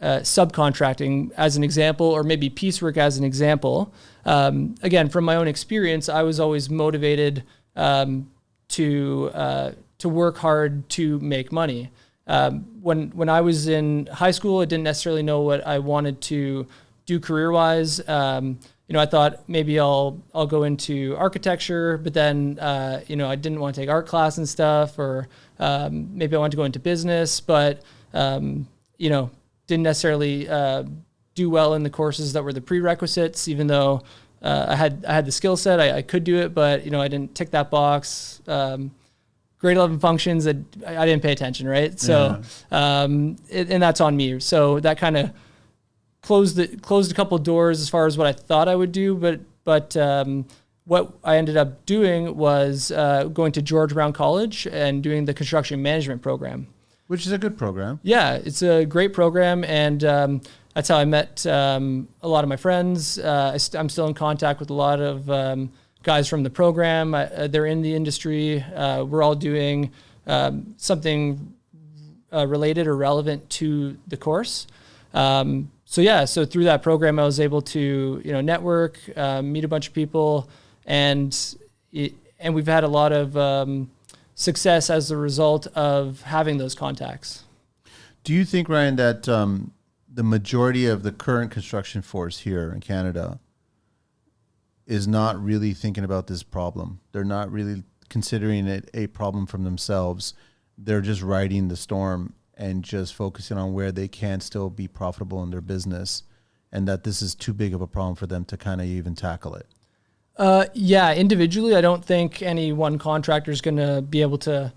subcontracting as an example, or maybe piecework as an example. Again, from my own experience, I was always motivated to work hard to make money. When I was in high school, I didn't necessarily know what I wanted to do career-wise. I thought maybe I'll go into architecture, but then, I didn't want to take art class and stuff, or maybe I wanted to go into business, but, didn't necessarily do well in the courses that were the prerequisites, even though I had the skill set, I could do it, but, I didn't tick that box. Grade 11 functions, I didn't pay attention, right? So, and that's on me. So that kind of closed a couple of doors as far as what I thought I would do, but what I ended up doing was going to George Brown College and doing the construction management program. Which is a good program. Yeah, it's a great program, and that's how I met a lot of my friends. I'm still in contact with a lot of guys from the program. They're in the industry. We're all doing something related or relevant to the course. So through that program, I was able to, network, meet a bunch of people, and we've had a lot of success as a result of having those contacts. Do you think, Ryan, that the majority of the current construction force here in Canada is not really thinking about this problem? They're not really considering it a problem from themselves. They're just riding the storm and just focusing on where they can still be profitable in their business, and that this is too big of a problem for them to kind of even tackle it? Yeah, individually, I don't think any one contractor is going to be able to,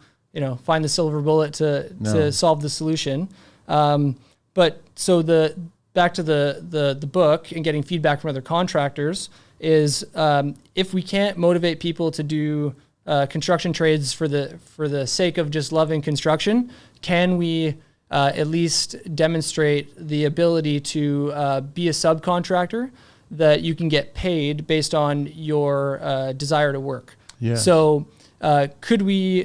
find the silver bullet to solve the solution. But so back to the book and getting feedback from other contractors is if we can't motivate people to do construction trades for the sake of just loving construction, can we at least demonstrate the ability to be a subcontractor that you can get paid based on your desire to work? Yeah. So could we,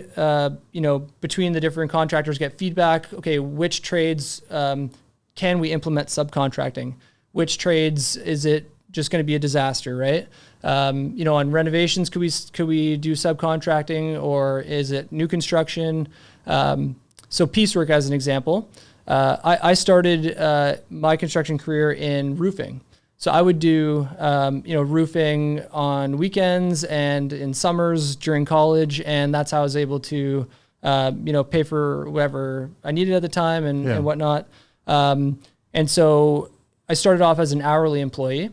between the different contractors get feedback? Okay, which trades can we implement subcontracting? Which trades is it just going to be a disaster, right? On renovations, could we do subcontracting, or is it new construction? So piecework, as an example, I started my construction career in roofing. So I would do, roofing on weekends and in summers during college, and that's how I was able to, pay for whatever I needed at the time and whatnot. And so I started off as an hourly employee,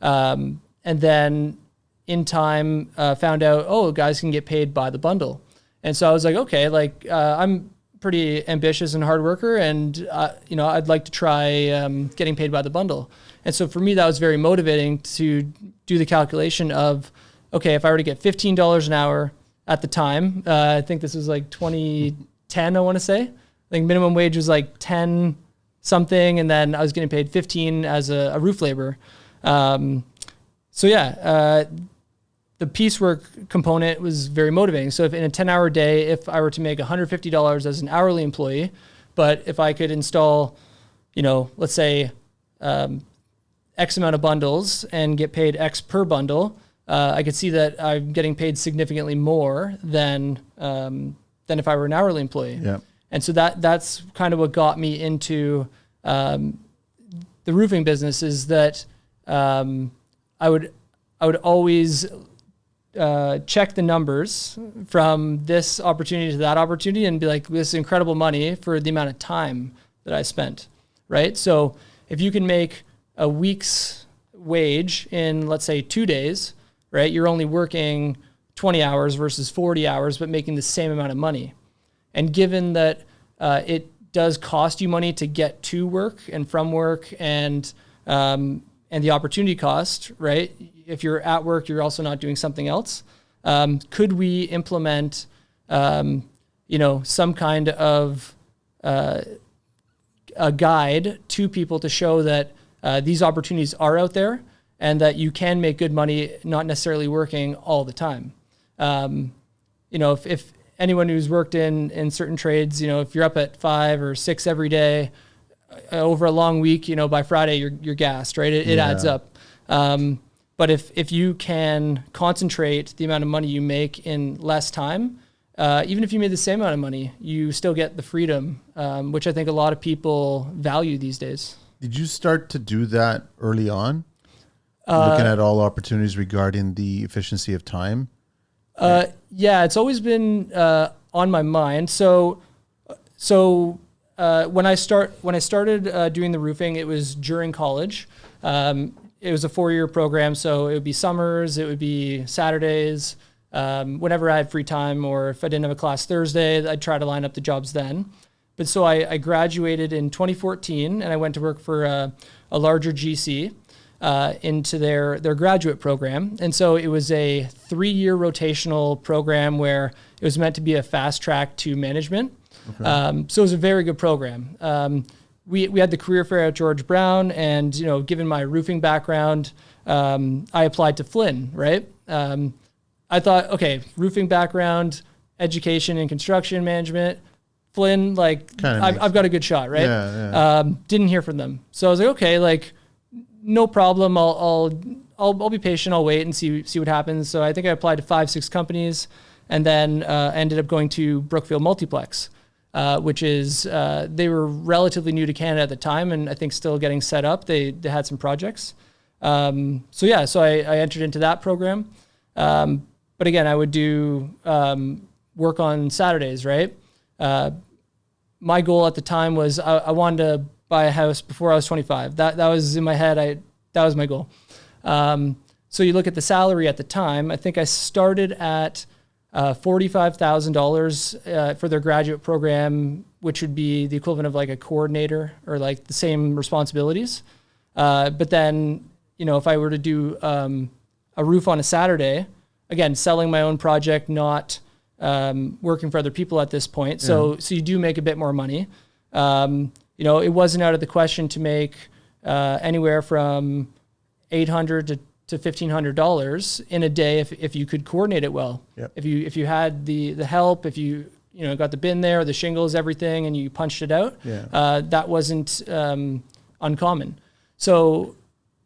and then in time found out, guys can get paid by the bundle. And so I was like, okay, I'm pretty ambitious and hard worker, and I'd like to try getting paid by the bundle. And so for me, that was very motivating to do the calculation of, okay, if I were to get $15 an hour at the time, I think this was like 2010, I want to say. I think minimum wage was like 10 something, and then I was getting paid 15 as a roof laborer. The piecework component was very motivating. So if in a 10-hour day, if I were to make $150 as an hourly employee, but if I could install, let's say X amount of bundles and get paid X per bundle, I could see that I'm getting paid significantly more than if I were an hourly employee. Yeah. And so that's kind of what got me into the roofing business, is that I would always check the numbers from this opportunity to that opportunity and be like, this is incredible money for the amount of time that I spent, right? So if you can make a week's wage in, let's say, 2 days, right? You're only working 20 hours versus 40 hours, but making the same amount of money. And given that it does cost you money to get to work and from work, and the opportunity cost, right? If you're at work, you're also not doing something else. Could we implement, some kind of a guide to people to show that these opportunities are out there and that you can make good money, not necessarily working all the time. If anyone who's worked in certain trades, if you're up at 5 or 6 every day over a long week, by Friday you're gassed, right? It adds up. But if you can concentrate the amount of money you make in less time, even if you made the same amount of money, you still get the freedom, which I think a lot of people value these days. Did you start to do that early on? Looking at all opportunities regarding the efficiency of time? Yeah, it's always been on my mind. So when I started doing the roofing, it was during college. It was a 4-year program, so it would be summers, it would be Saturdays, whenever I had free time, or if I didn't have a class Thursday, I'd try to line up the jobs then. But so I graduated in 2014, and I went to work for a larger GC into their graduate program. And so it was a 3-year rotational program where it was meant to be a fast track to management. Okay. So it was a very good program. We had the career fair at George Brown, and given my roofing background, I applied to Flynn, right? I thought, okay, roofing background, education and construction management, Flynn, I've got a good shot, right? Yeah. Didn't hear from them, so I was like, okay, no problem. I'll be patient. I'll wait and see what happens. So I think I applied to 5-6 companies, and then ended up going to Brookfield Multiplex, which is they were relatively new to Canada at the time, and I think still getting set up. They had some projects. So I entered into that program. But again, I would do work on Saturdays, right? My goal at the time was I wanted to buy a house before I was 25. That was in my head. That was my goal. So you look at the salary at the time, I think I started at $45,000 for their graduate program, which would be the equivalent of like a coordinator or like the same responsibilities. But then, if I were to do a roof on a Saturday, again, selling my own project, not working for other people at this point. So you do make a bit more money. It wasn't out of the question to make anywhere from $800 to $1,500 in a day if you could coordinate it well. Yep. If you had the help, if you got the bin there, the shingles, everything, and you punched it out, that wasn't uncommon. So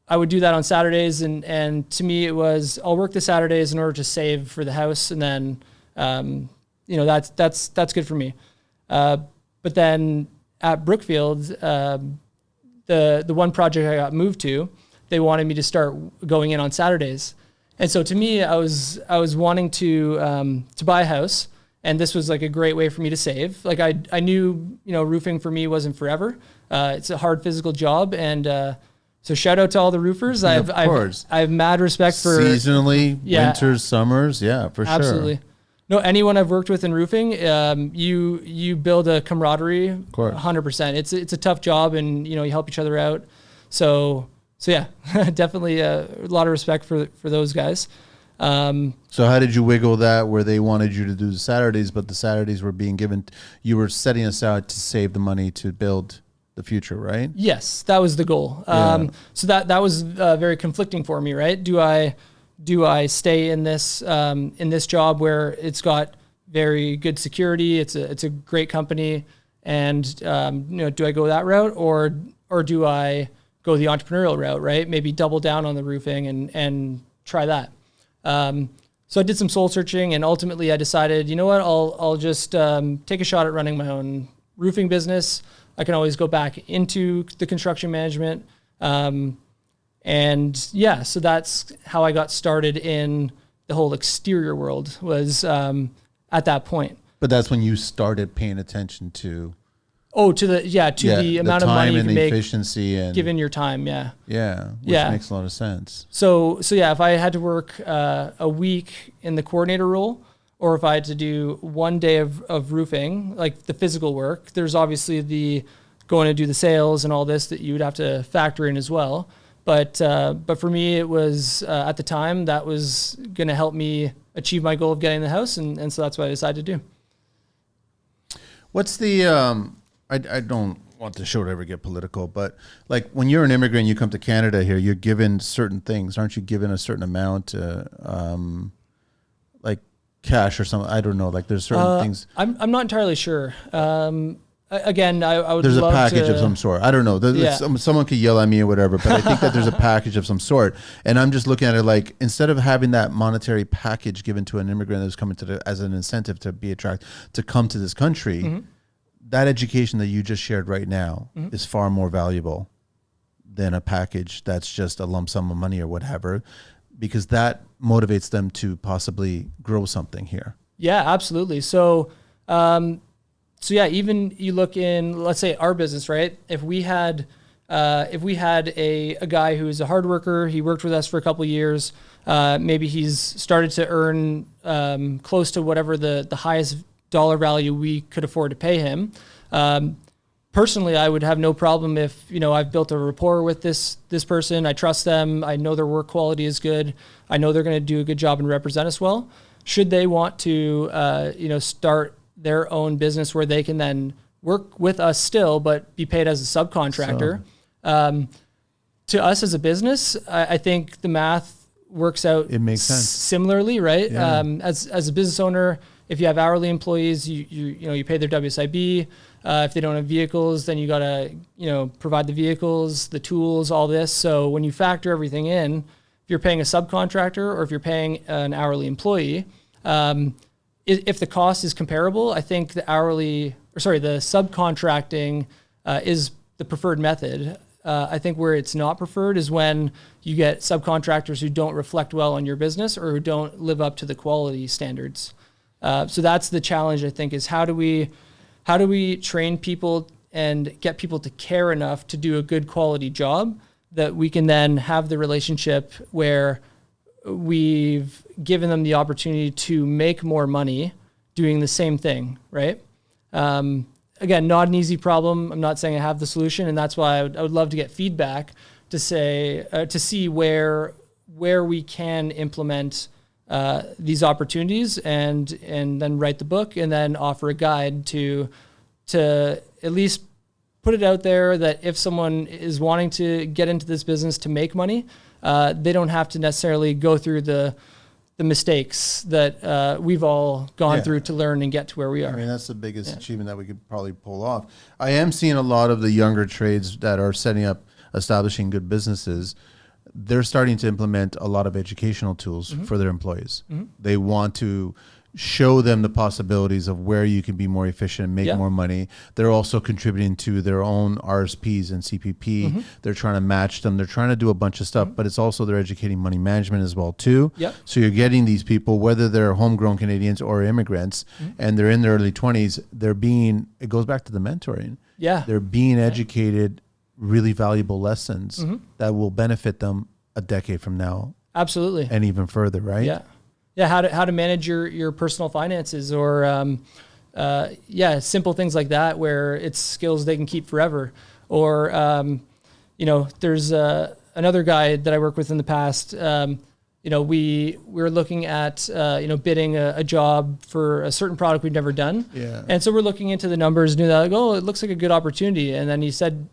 I would do that on Saturdays, and to me it was, I'll work the Saturdays in order to save for the house, and then that's good for me. But then at Brookfield, the one project I got moved to, they wanted me to start going in on Saturdays. And so to me, I was wanting to buy a house, and this was like a great way for me to save. Like I knew, roofing for me wasn't forever. It's a hard physical job. And so shout out to all the roofers. I have mad respect for seasonally, winters, summers. Yeah, for sure. Absolutely. No, anyone I've worked with in roofing, you build a camaraderie, 100%. It's a tough job, and you help each other out. So yeah, definitely a lot of respect for those guys. So how did you wiggle that where they wanted you to do the Saturdays, but the Saturdays were being given, you were setting aside to save the money to build the future, right? Yes, that was the goal. So that was very conflicting for me, right? Do I stay in this job where it's got very good security, it's a great company, and do I go that route, or do I go the entrepreneurial route, right? Maybe double down on the roofing and try that. So I did some soul searching, and ultimately I decided, you know what, I'll just take a shot at running my own roofing business. I can always go back into the construction management. So that's how I got started in the whole exterior world, was at that point. But that's when you started paying attention to the amount of money you can make, efficiency, and given your time. Which makes a lot of sense. So if I had to work a week in the coordinator role, or if I had to do one day of roofing, like the physical work, there's obviously the going to do the sales and all this that you would have to factor in as well. But for me, it was at the time that was going to help me achieve my goal of getting the house, and so that's what I decided to do. What's the I don't want the show to ever get political, but like when you're an immigrant, you come to Canada here, you're given certain things, aren't you? Given a certain amount, like cash or something. I don't know. Like there's certain things. I'm not entirely sure. Again, I would. There's love a package of some sort. I don't know. Someone could yell at me or whatever, but I think that there's a package of some sort. And I'm just looking at it like, instead of having that monetary package given to an immigrant that's coming as an incentive to be attracted to come to this country, mm-hmm. that education that you just shared right now mm-hmm. is far more valuable than a package that's just a lump sum of money or whatever, because that motivates them to possibly grow something here. Yeah, absolutely. So even you look in, let's say our business, right? If we had a guy who's a hard worker, he worked with us for a couple of years, maybe he's started to earn close to whatever the highest dollar value we could afford to pay him. Personally, I would have no problem if, I've built a rapport with this person. I trust them. I know their work quality is good. I know they're going to do a good job and represent us well. Should they want to, start their own business where they can then work with us still, but be paid as a subcontractor. To us as a business, I think the math works out. It makes sense. Similarly, right? Yeah. As a business owner, if you have hourly employees, you pay their WSIB. If they don't have vehicles, then you gotta provide the vehicles, the tools, all this. So when you factor everything in, if you're paying a subcontractor or if you're paying an hourly employee, if the cost is comparable, I think the subcontracting is the preferred method. I think where it's not preferred is when you get subcontractors who don't reflect well on your business or who don't live up to the quality standards. So that's the challenge, I think, is how do we train people and get people to care enough to do a good quality job that we can then have the relationship where we've given them the opportunity to make more money doing the same thing, right? Again, not an easy problem. I'm not saying I have the solution, and that's why I would love to get feedback to say to see where we can implement these opportunities, and then write the book, and then offer a guide to at least put it out there that if someone is wanting to get into this business to make money, they don't have to necessarily go through the mistakes that we've all gone through to learn and get to where we are. I mean, that's the biggest achievement that we could probably pull off. I am seeing a lot of the younger trades that are establishing good businesses. They're starting to implement a lot of educational tools for their employees. They want to show them the possibilities of where you can be more efficient and make more money. They're also contributing to their own RSPs and CPP. They're trying to match them. They're trying to do a bunch of stuff, but it's also they're educating money management as well too. So you're getting these people, whether they're homegrown Canadians or immigrants, and they're in their early 20s, it goes back to the mentoring. They're being educated really valuable lessons that will benefit them a decade from now. Absolutely. And even further, right? Yeah, how to manage your personal finances, or simple things like that, where it's skills they can keep forever. Or there's another guy that I worked with in the past. We were looking at bidding a job for a certain product we've never done. And so we're looking into the numbers and knew that, like, it looks like a good opportunity. And then he said,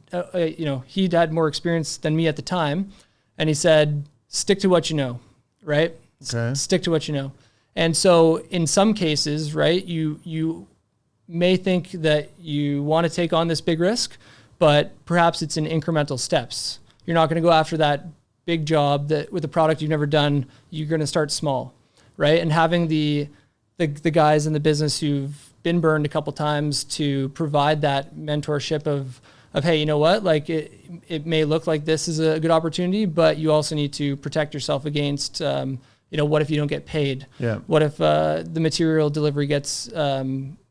he'd had more experience than me at the time, and he said, stick to what you know, right? Stick to what you know. And so in some cases, right, you may think that you want to take on this big risk, but perhaps it's in incremental steps. You're not going to go after that big job that with a product you've never done. You're going to start small, right? And having the guys in the business who've been burned a couple times to provide that mentorship of hey, you know what, like it may look like this is a good opportunity, but you also need to protect yourself against what if you don't get paid? What if the material delivery gets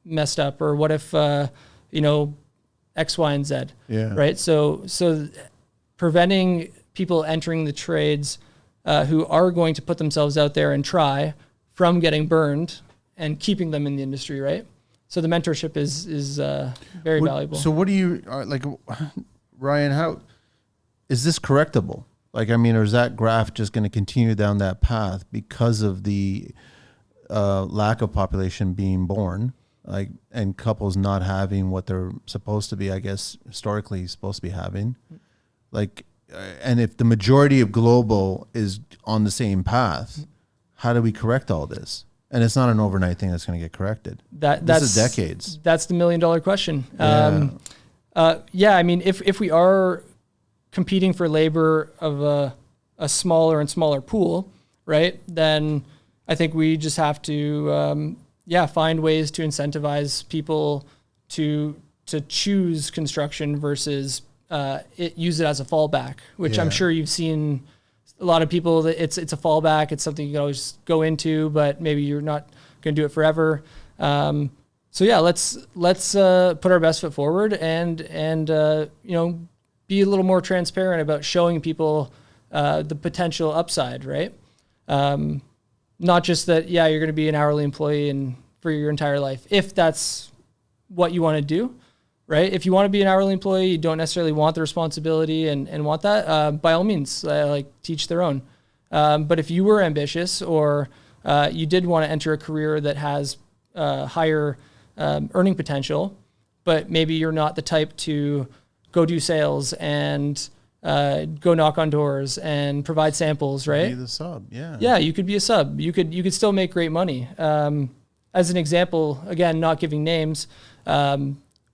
messed up? Or what if, X, Y, and Z? Right? So preventing people entering the trades who are going to put themselves out there and try from getting burned, and keeping them in the industry, right? So the mentorship is very valuable. So what do you, like, Ryan, how, is this correctable? Like, I mean, or is that graph just going to continue down that path because of the lack of population being born, like, and couples not having what they're supposed to be, I guess, historically supposed to be having? Like, and if the majority of global is on the same path, how do we correct all this? And it's not an overnight thing that's going to get corrected. This is decades. That's the $1 million question. I mean, if we are competing for labor of a smaller and smaller pool, right, then I think we just have to find ways to incentivize people to choose construction versus use it as a fallback, which I'm sure you've seen a lot of people that it's a fallback. It's something you can always go into, but maybe you're not going to do it forever. Let's put our best foot forward and be a little more transparent about showing people the potential upside, right? Not just that, you're going to be an hourly employee and for your entire life, if that's what you want to do, right? If you want to be an hourly employee, you don't necessarily want the responsibility and want that, by all means, teach their own. But if you were ambitious, or you did want to enter a career that has higher earning potential, but maybe you're not the type to go do sales and go knock on doors and provide samples, right? Be the sub, Yeah, you could be a sub. You could still make great money. As an example, again, not giving names,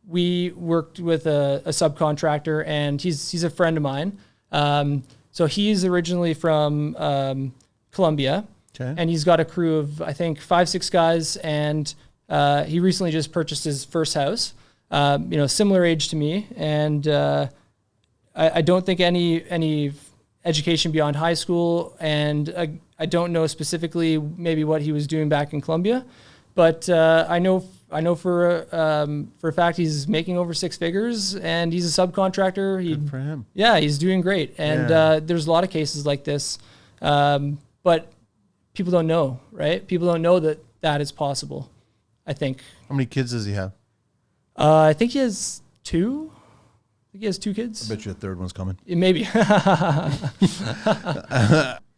we worked with a subcontractor, and he's a friend of mine. So he's originally from Colombia, and he's got a crew of, I think, 5-6 guys, and he recently just purchased his first house. Similar age to me, and I don't think any education beyond high school, and I don't know specifically maybe what he was doing back in Colombia, but I know for a fact he's making over 6 figures, and he's a subcontractor. Good for him. Yeah, he's doing great, and there's a lot of cases like this. But people don't know, right? People don't know that that is possible, I think. How many kids does he have? I think he has 2. I think he has 2 kids. I bet you a third one's coming. Maybe.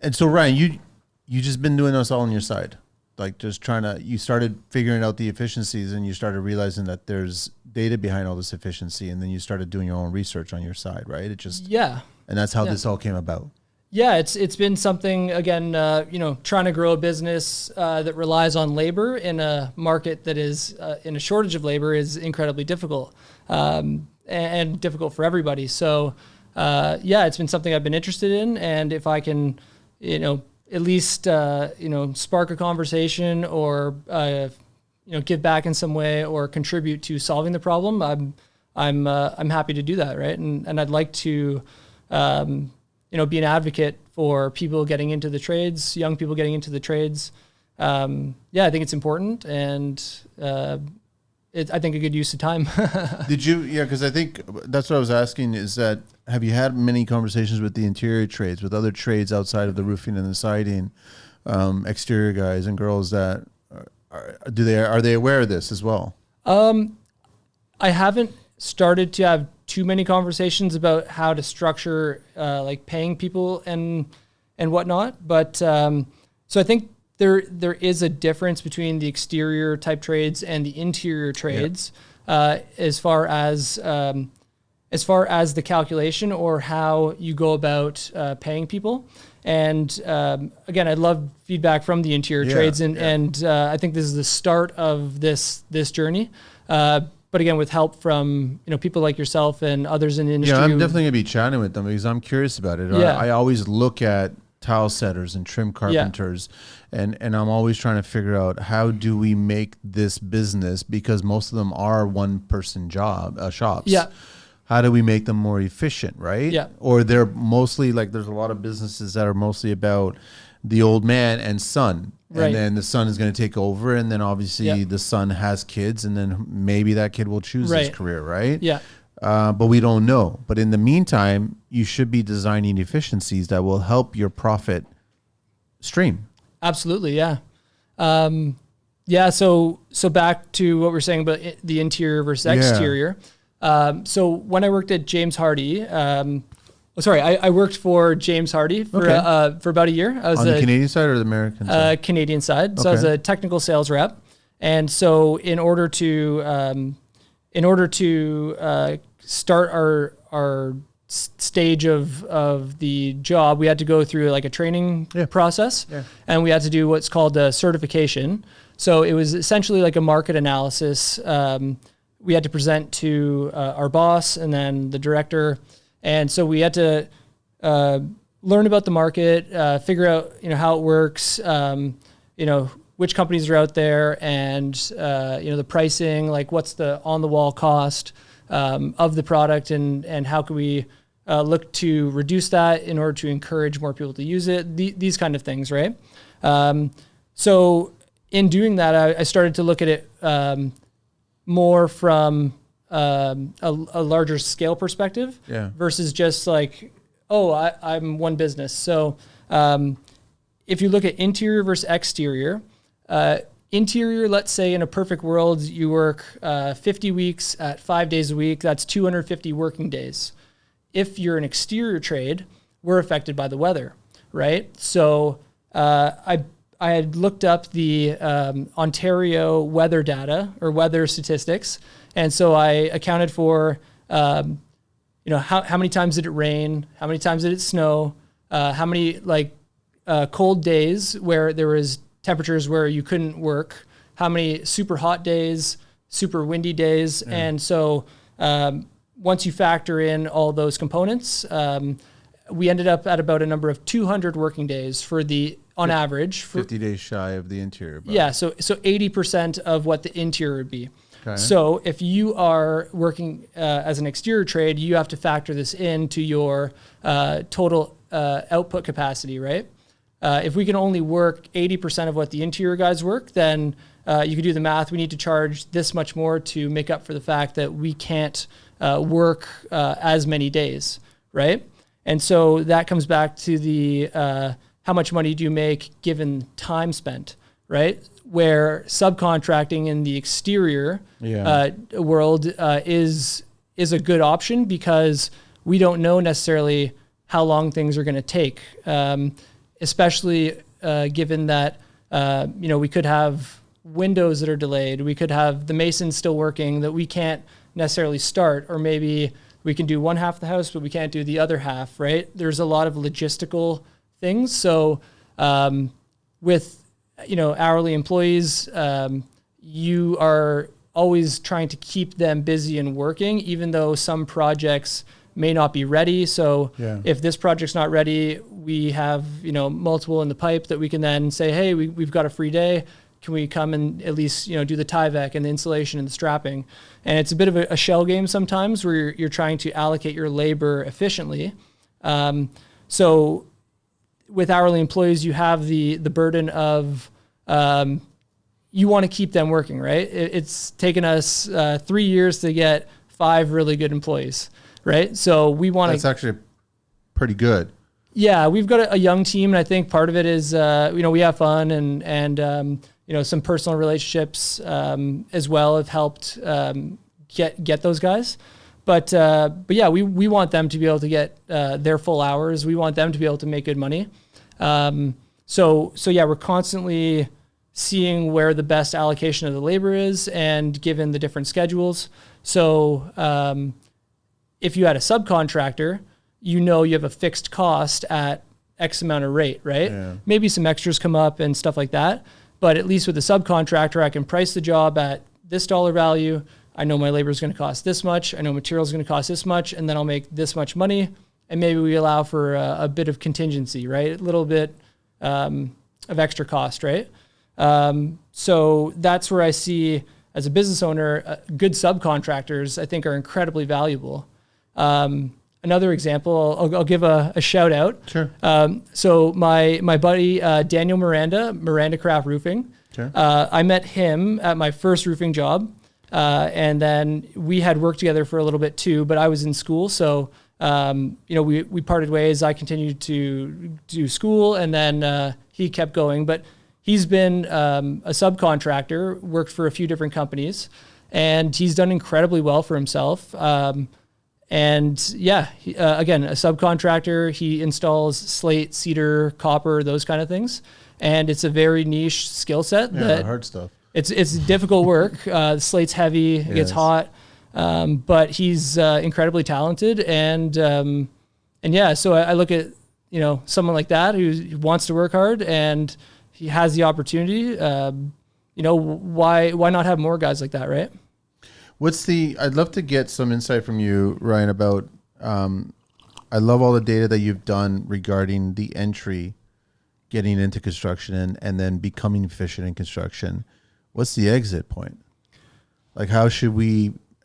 And so, Ryan, you just been doing this all on your side, like just trying to. You started figuring out the efficiencies, and you started realizing that there's data behind all this efficiency, and then you started doing your own research on your side, right? It just Yeah. and that's how this all came about. Yeah, it's been something, again, trying to grow a business that relies on labor in a market that is in a shortage of labor is incredibly difficult, and difficult for everybody. So, it's been something I've been interested in, and if I can, at least spark a conversation or give back in some way or contribute to solving the problem, I'm happy to do that, right? And I'd like to be an advocate for people getting into the trades, young people getting into the trades. I think it's important, and I think a good use of time. Did you? Yeah, because I think that's what I was asking. Is that have you had many conversations with the interior trades, with other trades outside of the roofing and the siding, exterior guys and girls that are they aware of this as well? I haven't started to have too many conversations about how to structure like paying people and whatnot, but so I think there is a difference between the exterior type trades and the interior trades, as far as the calculation or how you go about paying people. And again, I'd love feedback from the interior trades, and I think this is the start of this journey. But again, with help from people like yourself and others in the industry. Yeah, I'm definitely gonna be chatting with them because I'm curious about it. Yeah. I always look at tile setters and trim carpenters, and I'm always trying to figure out how do we make this business, because most of them are one person shops. Yeah. How do we make them more efficient, right? Yeah. Or they're mostly like, there's a lot of businesses that are mostly about the old man and son. Right. And then the son is going to take over, and then obviously the son has kids, and then maybe that kid will choose this career, right? Yeah. But we don't know. But in the meantime, you should be designing efficiencies that will help your profit stream. Absolutely, yeah. So back to what we're saying about the interior versus exterior. So when I worked at James Hardie, I worked for James Hardie for about a year. I was on the Canadian side or the American side? Canadian side. So I was a technical sales rep, and so in order to start our stage of the job, we had to go through like a training process, and we had to do what's called a certification. So it was essentially like a market analysis. We had to present to our boss and then the director. And so we had to learn about the market, figure out how it works, which companies are out there, and the pricing, like what's the on the wall cost of the product, and how can we look to reduce that in order to encourage more people to use it. These kind of things, right? So in doing that, I started to look at it more from a larger scale perspective versus just like, I'm one business. So if you look at interior versus exterior, interior, let's say in a perfect world, you work 50 weeks at 5 days a week. That's 250 working days. If you're an exterior trade, we're affected by the weather, right? So I had looked up the Ontario weather data or weather statistics, and so I accounted for how many times did it rain, how many times did it snow, how many cold days where there was temperatures where you couldn't work, how many super hot days, super windy days, and so once you factor in all those components, we ended up at about a number of 200 working days on average. 50 days shy of the interior. Yeah, so 80% of what the interior would be. Okay. So if you are working as an exterior trade, you have to factor this into your total output capacity, right? If we can only work 80% of what the interior guys work, then you can do the math. We need to charge this much more to make up for the fact that we can't work as many days, right? And so that comes back to the how much money do you make given time spent, right? Where subcontracting in the exterior world is a good option because we don't know necessarily how long things are going to take, especially given that we could have windows that are delayed. We could have the masons still working that we can't necessarily start, or maybe we can do one half of the house, but we can't do the other half, right? There's a lot of logistical things. So with hourly employees, you are always trying to keep them busy and working, even though some projects may not be ready. So if this project's not ready, we have multiple in the pipe that we can then say, hey, we've got a free day. Can we come and at least do the Tyvek and the insulation and the strapping? And it's a bit of a shell game sometimes where you're trying to allocate your labor efficiently. So with hourly employees, you have the burden of you want to keep them working, right? It's taken us 3 years to get 5 really good employees, right? So we want to. That's actually pretty good. Yeah, we've got a young team, and I think part of it is we have fun and some personal relationships as well have helped get those guys. But yeah, we want them to be able to get their full hours. We want them to be able to make good money. So yeah, we're constantly seeing where the best allocation of the labor is, and given the different schedules. So if you had a subcontractor, you have a fixed cost at X amount of rate, right? Yeah. Maybe some extras come up and stuff like that. But at least with a subcontractor, I can price the job at this dollar value. I know my labor is going to cost this much. I know material is going to cost this much, and then I'll make this much money. And maybe we allow for a bit of contingency, right? A little bit of extra cost, right? So that's where I see, as a business owner, good subcontractors, I think, are incredibly valuable. Another example, I'll give a shout out. Sure. So my buddy, Daniel Miranda Craft Roofing, sure. I met him at my first roofing job. And then we had worked together for a little bit too, but I was in school. So, we parted ways. I continued to do school, and then he kept going. But he's been a subcontractor, worked for a few different companies, and he's done incredibly well for himself. And yeah, again, a subcontractor, he installs slate, cedar, copper, those kind of things. And it's a very niche skill set. Yeah, hard stuff. It's difficult work. The slate's heavy, it gets hot, but he's incredibly talented. And yeah, so I look at, someone like that who wants to work hard and he has the opportunity. Why not have more guys like that, right? I'd love to get some insight from you, Ryan, about, I love all the data that you've done regarding the entry, getting into construction and then becoming efficient in construction. What's the exit point? Like, how should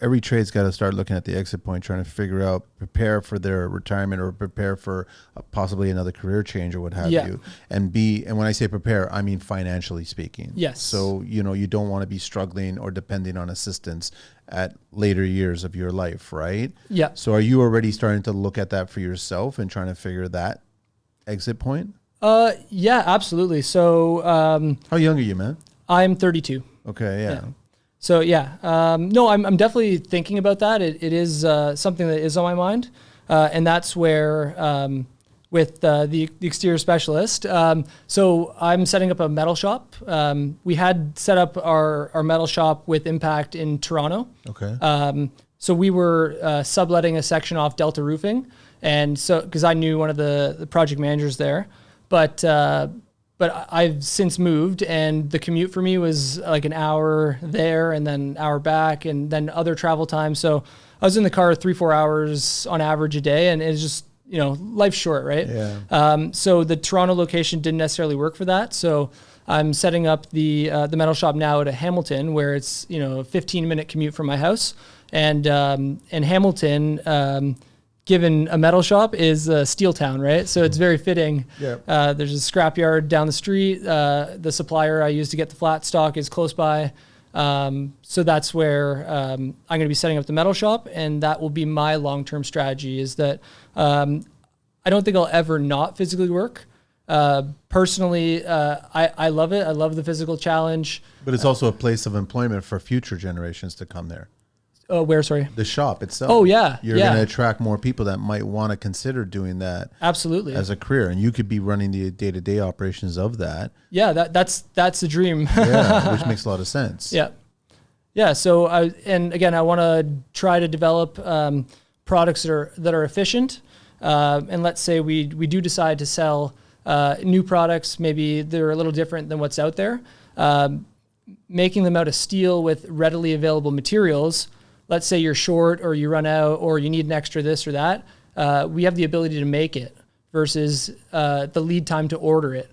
every trade's got to start looking at the exit point, trying to figure out, prepare for their retirement or prepare for possibly another career change or what have you. And when I say prepare, I mean financially speaking. Yes. So, you don't want to be struggling or depending on assistance at later years of your life, right? Yeah. So are you already starting to look at that for yourself and trying to figure that exit point? Yeah, absolutely. So, how young are you, man? I'm 32. Okay. Yeah. So yeah, no, I'm definitely thinking about that. It is something that is on my mind, and that's where with the exterior specialist. So I'm setting up a metal shop. We had set up our metal shop with Impact in Toronto. Okay. So we were subletting a section off Delta Roofing, and so because I knew one of the project managers there, but I've since moved, and the commute for me was like an hour there and then an hour back and then other travel time. So I was in the car 3-4 hours on average a day, and it's just, life's short, right? Yeah. So the Toronto location didn't necessarily work for that. So I'm setting up the metal shop now at Hamilton, where it's, a 15-minute commute from my house. And Hamilton, given a metal shop, is a steel town, right? So it's very fitting. Yeah. There's a scrapyard down the street. The supplier I use to get the flat stock is close by. So that's where I'm going to be setting up the metal shop, and that will be my long-term strategy, is that I don't think I'll ever not physically work. Personally, I love it. I love the physical challenge. But it's also a place of employment for future generations to come there. Where, sorry? The shop itself. Oh, yeah. You're going to attract more people that might want to consider doing that. Absolutely. As a career. And you could be running the day-to-day operations of that. Yeah, that's the dream. Yeah, which makes a lot of sense. Yeah. Yeah. So, and again, I want to try to develop products that are efficient. And let's say we do decide to sell new products, maybe they're a little different than what's out there. Making them out of steel with readily available materials. Let's say you're short or you run out or you need an extra this or that. We have the ability to make it versus the lead time to order it.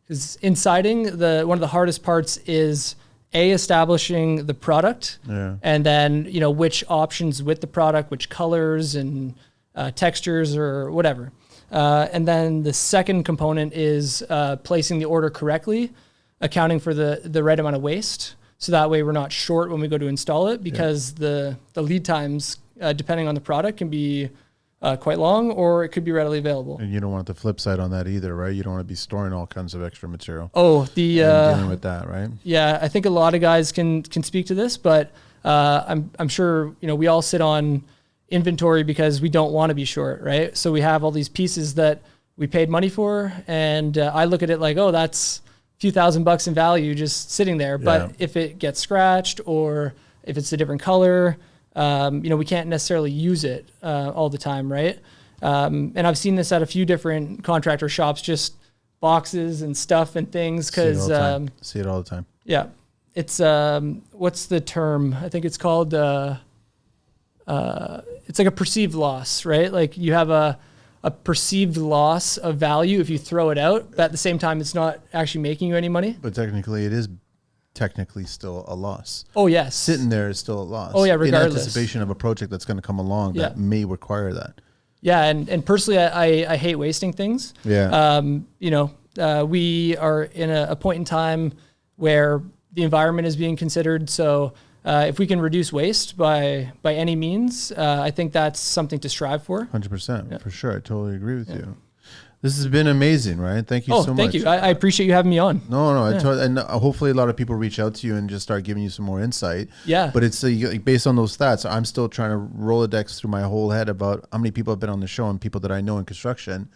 Because in siding, one of the hardest parts is establishing the product, and then which options with the product, which colors and textures or whatever. And then the second component is placing the order correctly, accounting for the right amount of waste. So that way we're not short when we go to install it, because the lead times, depending on the product, can be quite long, or it could be readily available. And you don't want the flip side on that either, right? You don't want to be storing all kinds of extra material. Oh, dealing with that, right? Yeah, I think a lot of guys can speak to this, but I'm sure we all sit on inventory because we don't want to be short, right? So we have all these pieces that we paid money for, and I look at it like, oh, that's few $1,000 in value just sitting there. But if it gets scratched or if it's a different color, we can't necessarily use it all the time, right? And I've seen this at a few different contractor shops, just boxes and stuff and things. Because see it all the time. Yeah, it's what's the term? I think it's called it's like a perceived loss, right? Like you have a perceived loss of value if you throw it out, but at the same time, it's not actually making you any money. But technically, it is still a loss. Oh, yes. Sitting there is still a loss. Oh, yeah, regardless. In anticipation of a project that's going to come along that may require that. Yeah, and personally, I hate wasting things. Yeah. We are in a point in time where the environment is being considered, so if we can reduce waste by any means, I think that's something to strive for. 100%, for sure. I totally agree with you. This has been amazing, Ryan. Thank you so much. Oh, thank you. I appreciate you having me on. No. And hopefully a lot of people reach out to you and just start giving you some more insight. Yeah. But it's based on those stats, I'm still trying to Rolodex through my whole head about how many people have been on the show and people that I know in construction.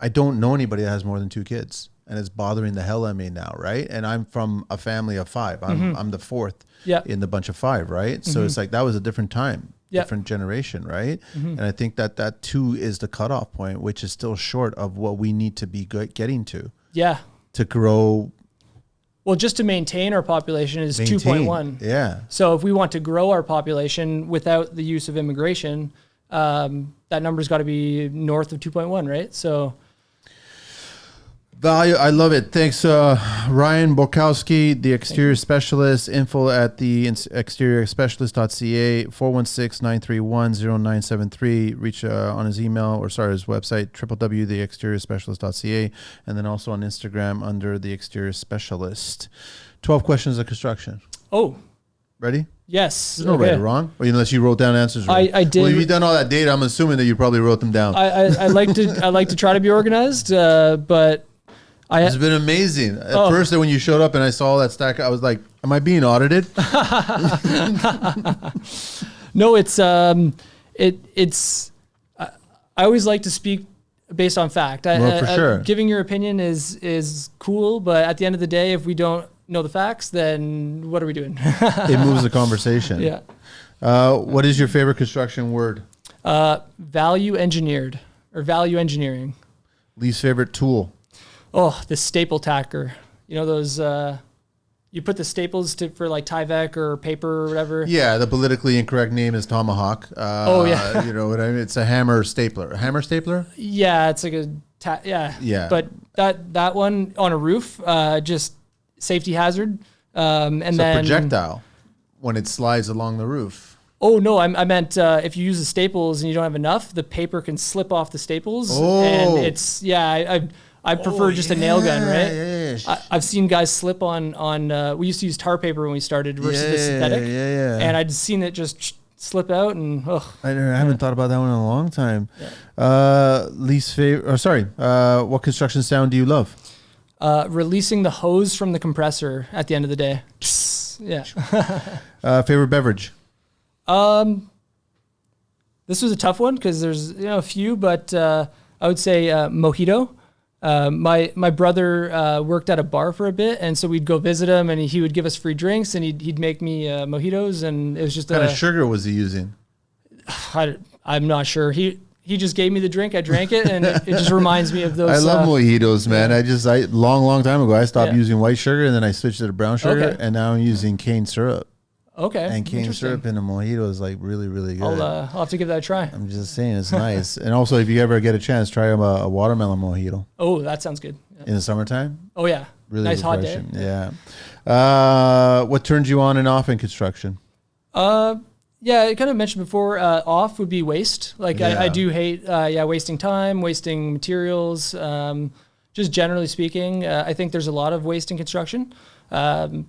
I don't know anybody that has more than 2 kids. And it's bothering the hell out of me now, right? And I'm from a family of 5. I'm the 4th in the bunch of 5, right? So it's like that was a different time, different generation, right? And I think that 2 is the cutoff point, which is still short of what we need to be getting to. Yeah. To grow. Well, just to maintain our population is 2.1. Yeah. So if we want to grow our population without the use of immigration, that number's got to be north of 2.1, right? So. Value, I love it. Thanks, Ryan Borkowski, the exterior specialist. Info at TheExteriorSpecialist.ca, 416-931-0973. Reach on his email, his website, www.TheExteriorSpecialist.ca, and then also on Instagram under The Exterior Specialist. 12 questions of construction. Oh. Ready? Yes. There's no right or wrong. Well, unless you wrote down answers right. I did. Well, if you've done all that data, I'm assuming that you probably wrote them down. I like to try to be organized, but it's been amazing. At first, when you showed up and I saw all that stack, I was like, am I being audited? No, it's I always like to speak based on fact. For sure. Giving your opinion is cool, but at the end of the day, if we don't know the facts, then what are we doing? It moves the conversation. Yeah. What is your favorite construction word? Value engineered or value engineering. Least favorite tool? Oh, the staple tacker. You know those, you put the staples for like Tyvek or paper or whatever. Yeah, the politically incorrect name is tomahawk. You know what I mean? It's a hammer stapler. A hammer stapler? Yeah, it's like a, yeah. But that one on a roof, just safety hazard. And then projectile when it slides along the roof. Oh, no, I meant if you use the staples and you don't have enough, the paper can slip off the staples. Oh. And it's, I prefer just a nail gun, right? Yeah. I've seen guys slip on we used to use tar paper when we started versus the synthetic. Yeah. And I'd seen it just slip out and I haven't thought about that one in a long time. Least favorite, what construction sound do you love? releasing the hose from the compressor at the end of the day. Yeah. Favorite beverage? This was a tough one because there's a few, but I would say mojito. My brother worked at a bar for a bit, and so we'd go visit him, and he would give us free drinks, and he'd make me mojitos, and it was just What kind of sugar was he using? I'm not sure. He just gave me the drink. I drank it, and it just reminds me of those. I love mojitos, man. Yeah. I long time ago I stopped using white sugar, and then I switched to brown sugar, and now I'm using cane syrup. Okay. And cane syrup in a mojito is like really, really good. I'll have to give that a try. I'm just saying it's nice. And also, if you ever get a chance, try a watermelon mojito. Oh, that sounds good. Yeah. In the summertime? Oh, yeah. Really nice refreshing. Hot day. Yeah. What turns you on and off in construction? Yeah, I kind of mentioned before, off would be waste. Like I do hate, wasting time, wasting materials. Just generally speaking, I think there's a lot of waste in construction. That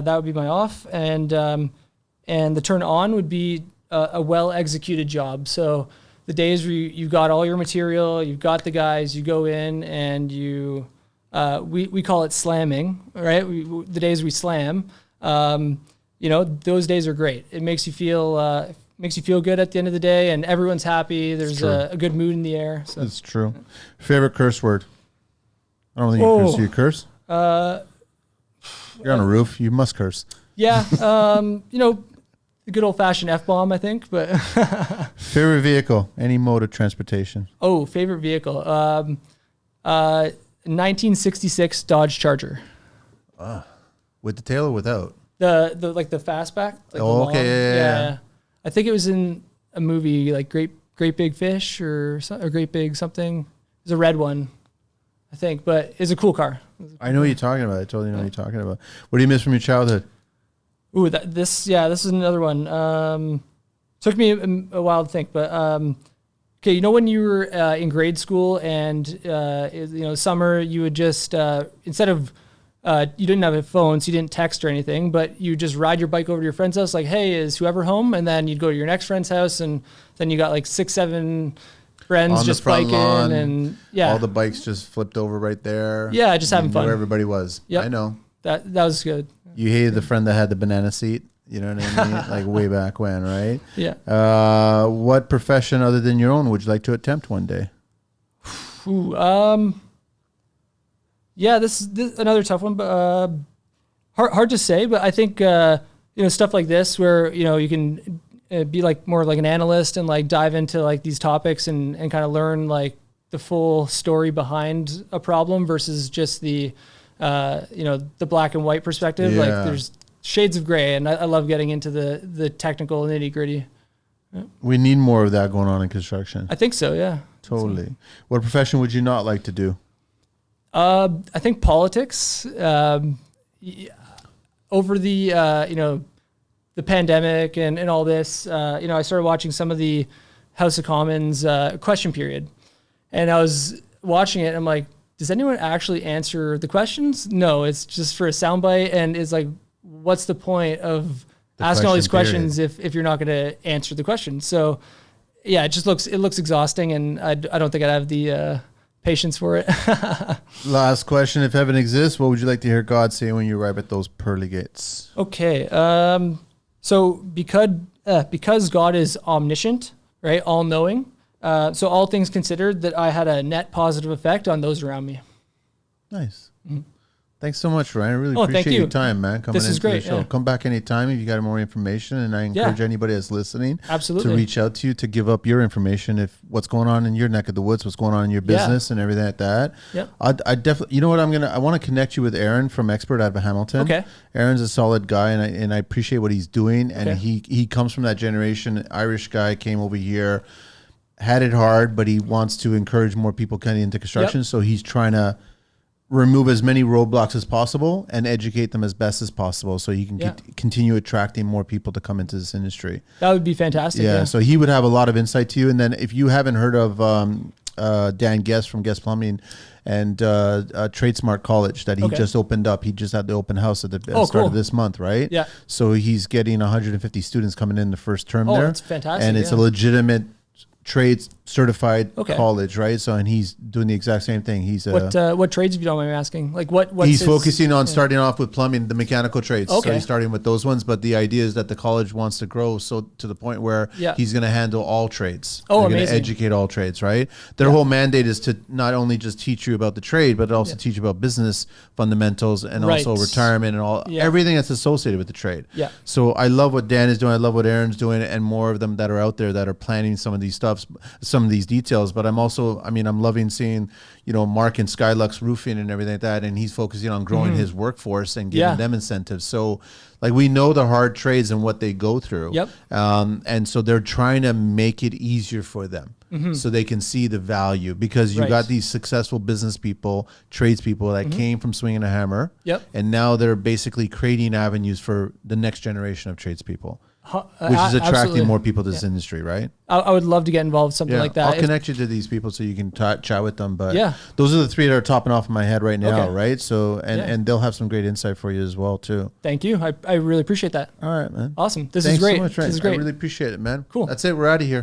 would be my off, and the turn on would be a well executed job. So the days where you've got all your material, you've got the guys, you go in and we call it slamming, right? The days we slam, those days are great. It makes you feel good at the end of the day, and everyone's happy. There's a good mood in the air. So. That's true. Favorite curse word? I don't think you curse. Do you curse? You're on a roof. You must curse. Yeah. The good old fashioned F-bomb, I think. But favorite vehicle? Any mode of transportation? Oh, favorite vehicle. 1966 Dodge Charger. With the tail or without? The fastback. Like okay. Yeah. I think it was in a movie like Great Big Fish or Great Big something. It was a red one, I think, but it's a cool car. I know what you're talking about. I totally know what you're talking about. What do you miss from your childhood? Ooh, this is another one. Took me a while to think, but okay, when you were in grade school and summer, you would just instead of you didn't have a phone, so you didn't text or anything, but you just ride your bike over to your friend's house, like, hey, is whoever home? And then you'd go to your next friend's house, and then you got like 6-7 friends just biking lawn, and all the bikes just flipped over right there. Yeah, just having fun. Where everybody was. Yep. I know. That was good. You hated the friend that had the banana seat. You know what I mean? Like way back when, right? Yeah. What profession other than your own would you like to attempt one day? This is another tough one, but hard to say. But I think stuff like this, where you can be like more like an analyst and like dive into like these topics and kind of learn like the full story behind a problem versus just the the black and white perspective. Yeah. Like there's shades of gray, and I love getting into the technical nitty gritty. Yeah. We need more of that going on in construction. I think so. Yeah. Totally. What profession would you not like to do? I think politics. Over the the pandemic and all this, I started watching some of the House of Commons question period, and I was watching it, and I'm like, does anyone actually answer the questions? No, it's just for a soundbite, and it's like, what's the point of asking all these questions if you're not going to answer the questions? So, yeah, it looks exhausting, and I don't think I'd have the patience for it. Last question: if heaven exists, what would you like to hear God say when you arrive at those pearly gates? Okay, so because God is omniscient, right, all-knowing. So all things considered, that I had a net positive effect on those around me. Nice. Mm-hmm. Thanks so much, Ryan. I really appreciate your time, man. Coming into the show. Yeah. Come back anytime if you got more information, and I encourage anybody that's listening to reach out to you to give up your information if what's going on in your neck of the woods, what's going on in your business and everything like that. Yeah. I definitely, you know what, I want to connect you with Aaron from Expert out of Hamilton. Okay. Aaron's a solid guy, and I appreciate what he's doing, and he comes from that generation. Irish guy, came over here, had it hard, but he wants to encourage more people getting into construction. So he's trying to remove as many roadblocks as possible and educate them as best as possible, so you can continue attracting more people to come into this industry. That would be fantastic. Yeah. So he would have a lot of insight to you. And then if you haven't heard of Dan Guest from Guest Plumbing and Trade Smart College that he just opened up. He just had the open house at the start of this month, right? Yeah. So he's getting 150 students coming in the first term there. That's fantastic. And it's a legitimate trades certified college, right? So, and he's doing the exact same thing. He's what trades, if you don't mind me asking? Like what? He's focusing on starting off with plumbing, the mechanical trades. Okay. So he's starting with those ones. But the idea is that the college wants to grow so to the point where he's going to handle all trades. Oh, They're amazing! Going to educate all trades, right? Their whole mandate is to not only just teach you about the trade, but also teach you about business fundamentals and also retirement and all everything that's associated with the trade. Yeah. So I love what Dan is doing. I love what Aaron's doing, and more of them that are out there that are planning some of these stuff, some of these details. But I'm loving seeing, Mark in Skylux Roofing and everything like that. And he's focusing on growing his workforce and giving them incentives. So like we know the hard trades and what they go through. Yep. And so they're trying to make it easier for them so they can see the value, because you got these successful business people, tradespeople that came from swinging a hammer. Yep. And now they're basically creating avenues for the next generation of tradespeople. Which is attracting more people to this industry, right? I would love to get involved in something like that. I'll connect you to these people so you can chat with them. But those are the three that are topping off in my head right now, right? So, and they'll have some great insight for you as well, too. Thank you. I really appreciate that. All right, man. Awesome. This is great. So much, this is great. I really appreciate it, man. Cool. That's it. We're out of here.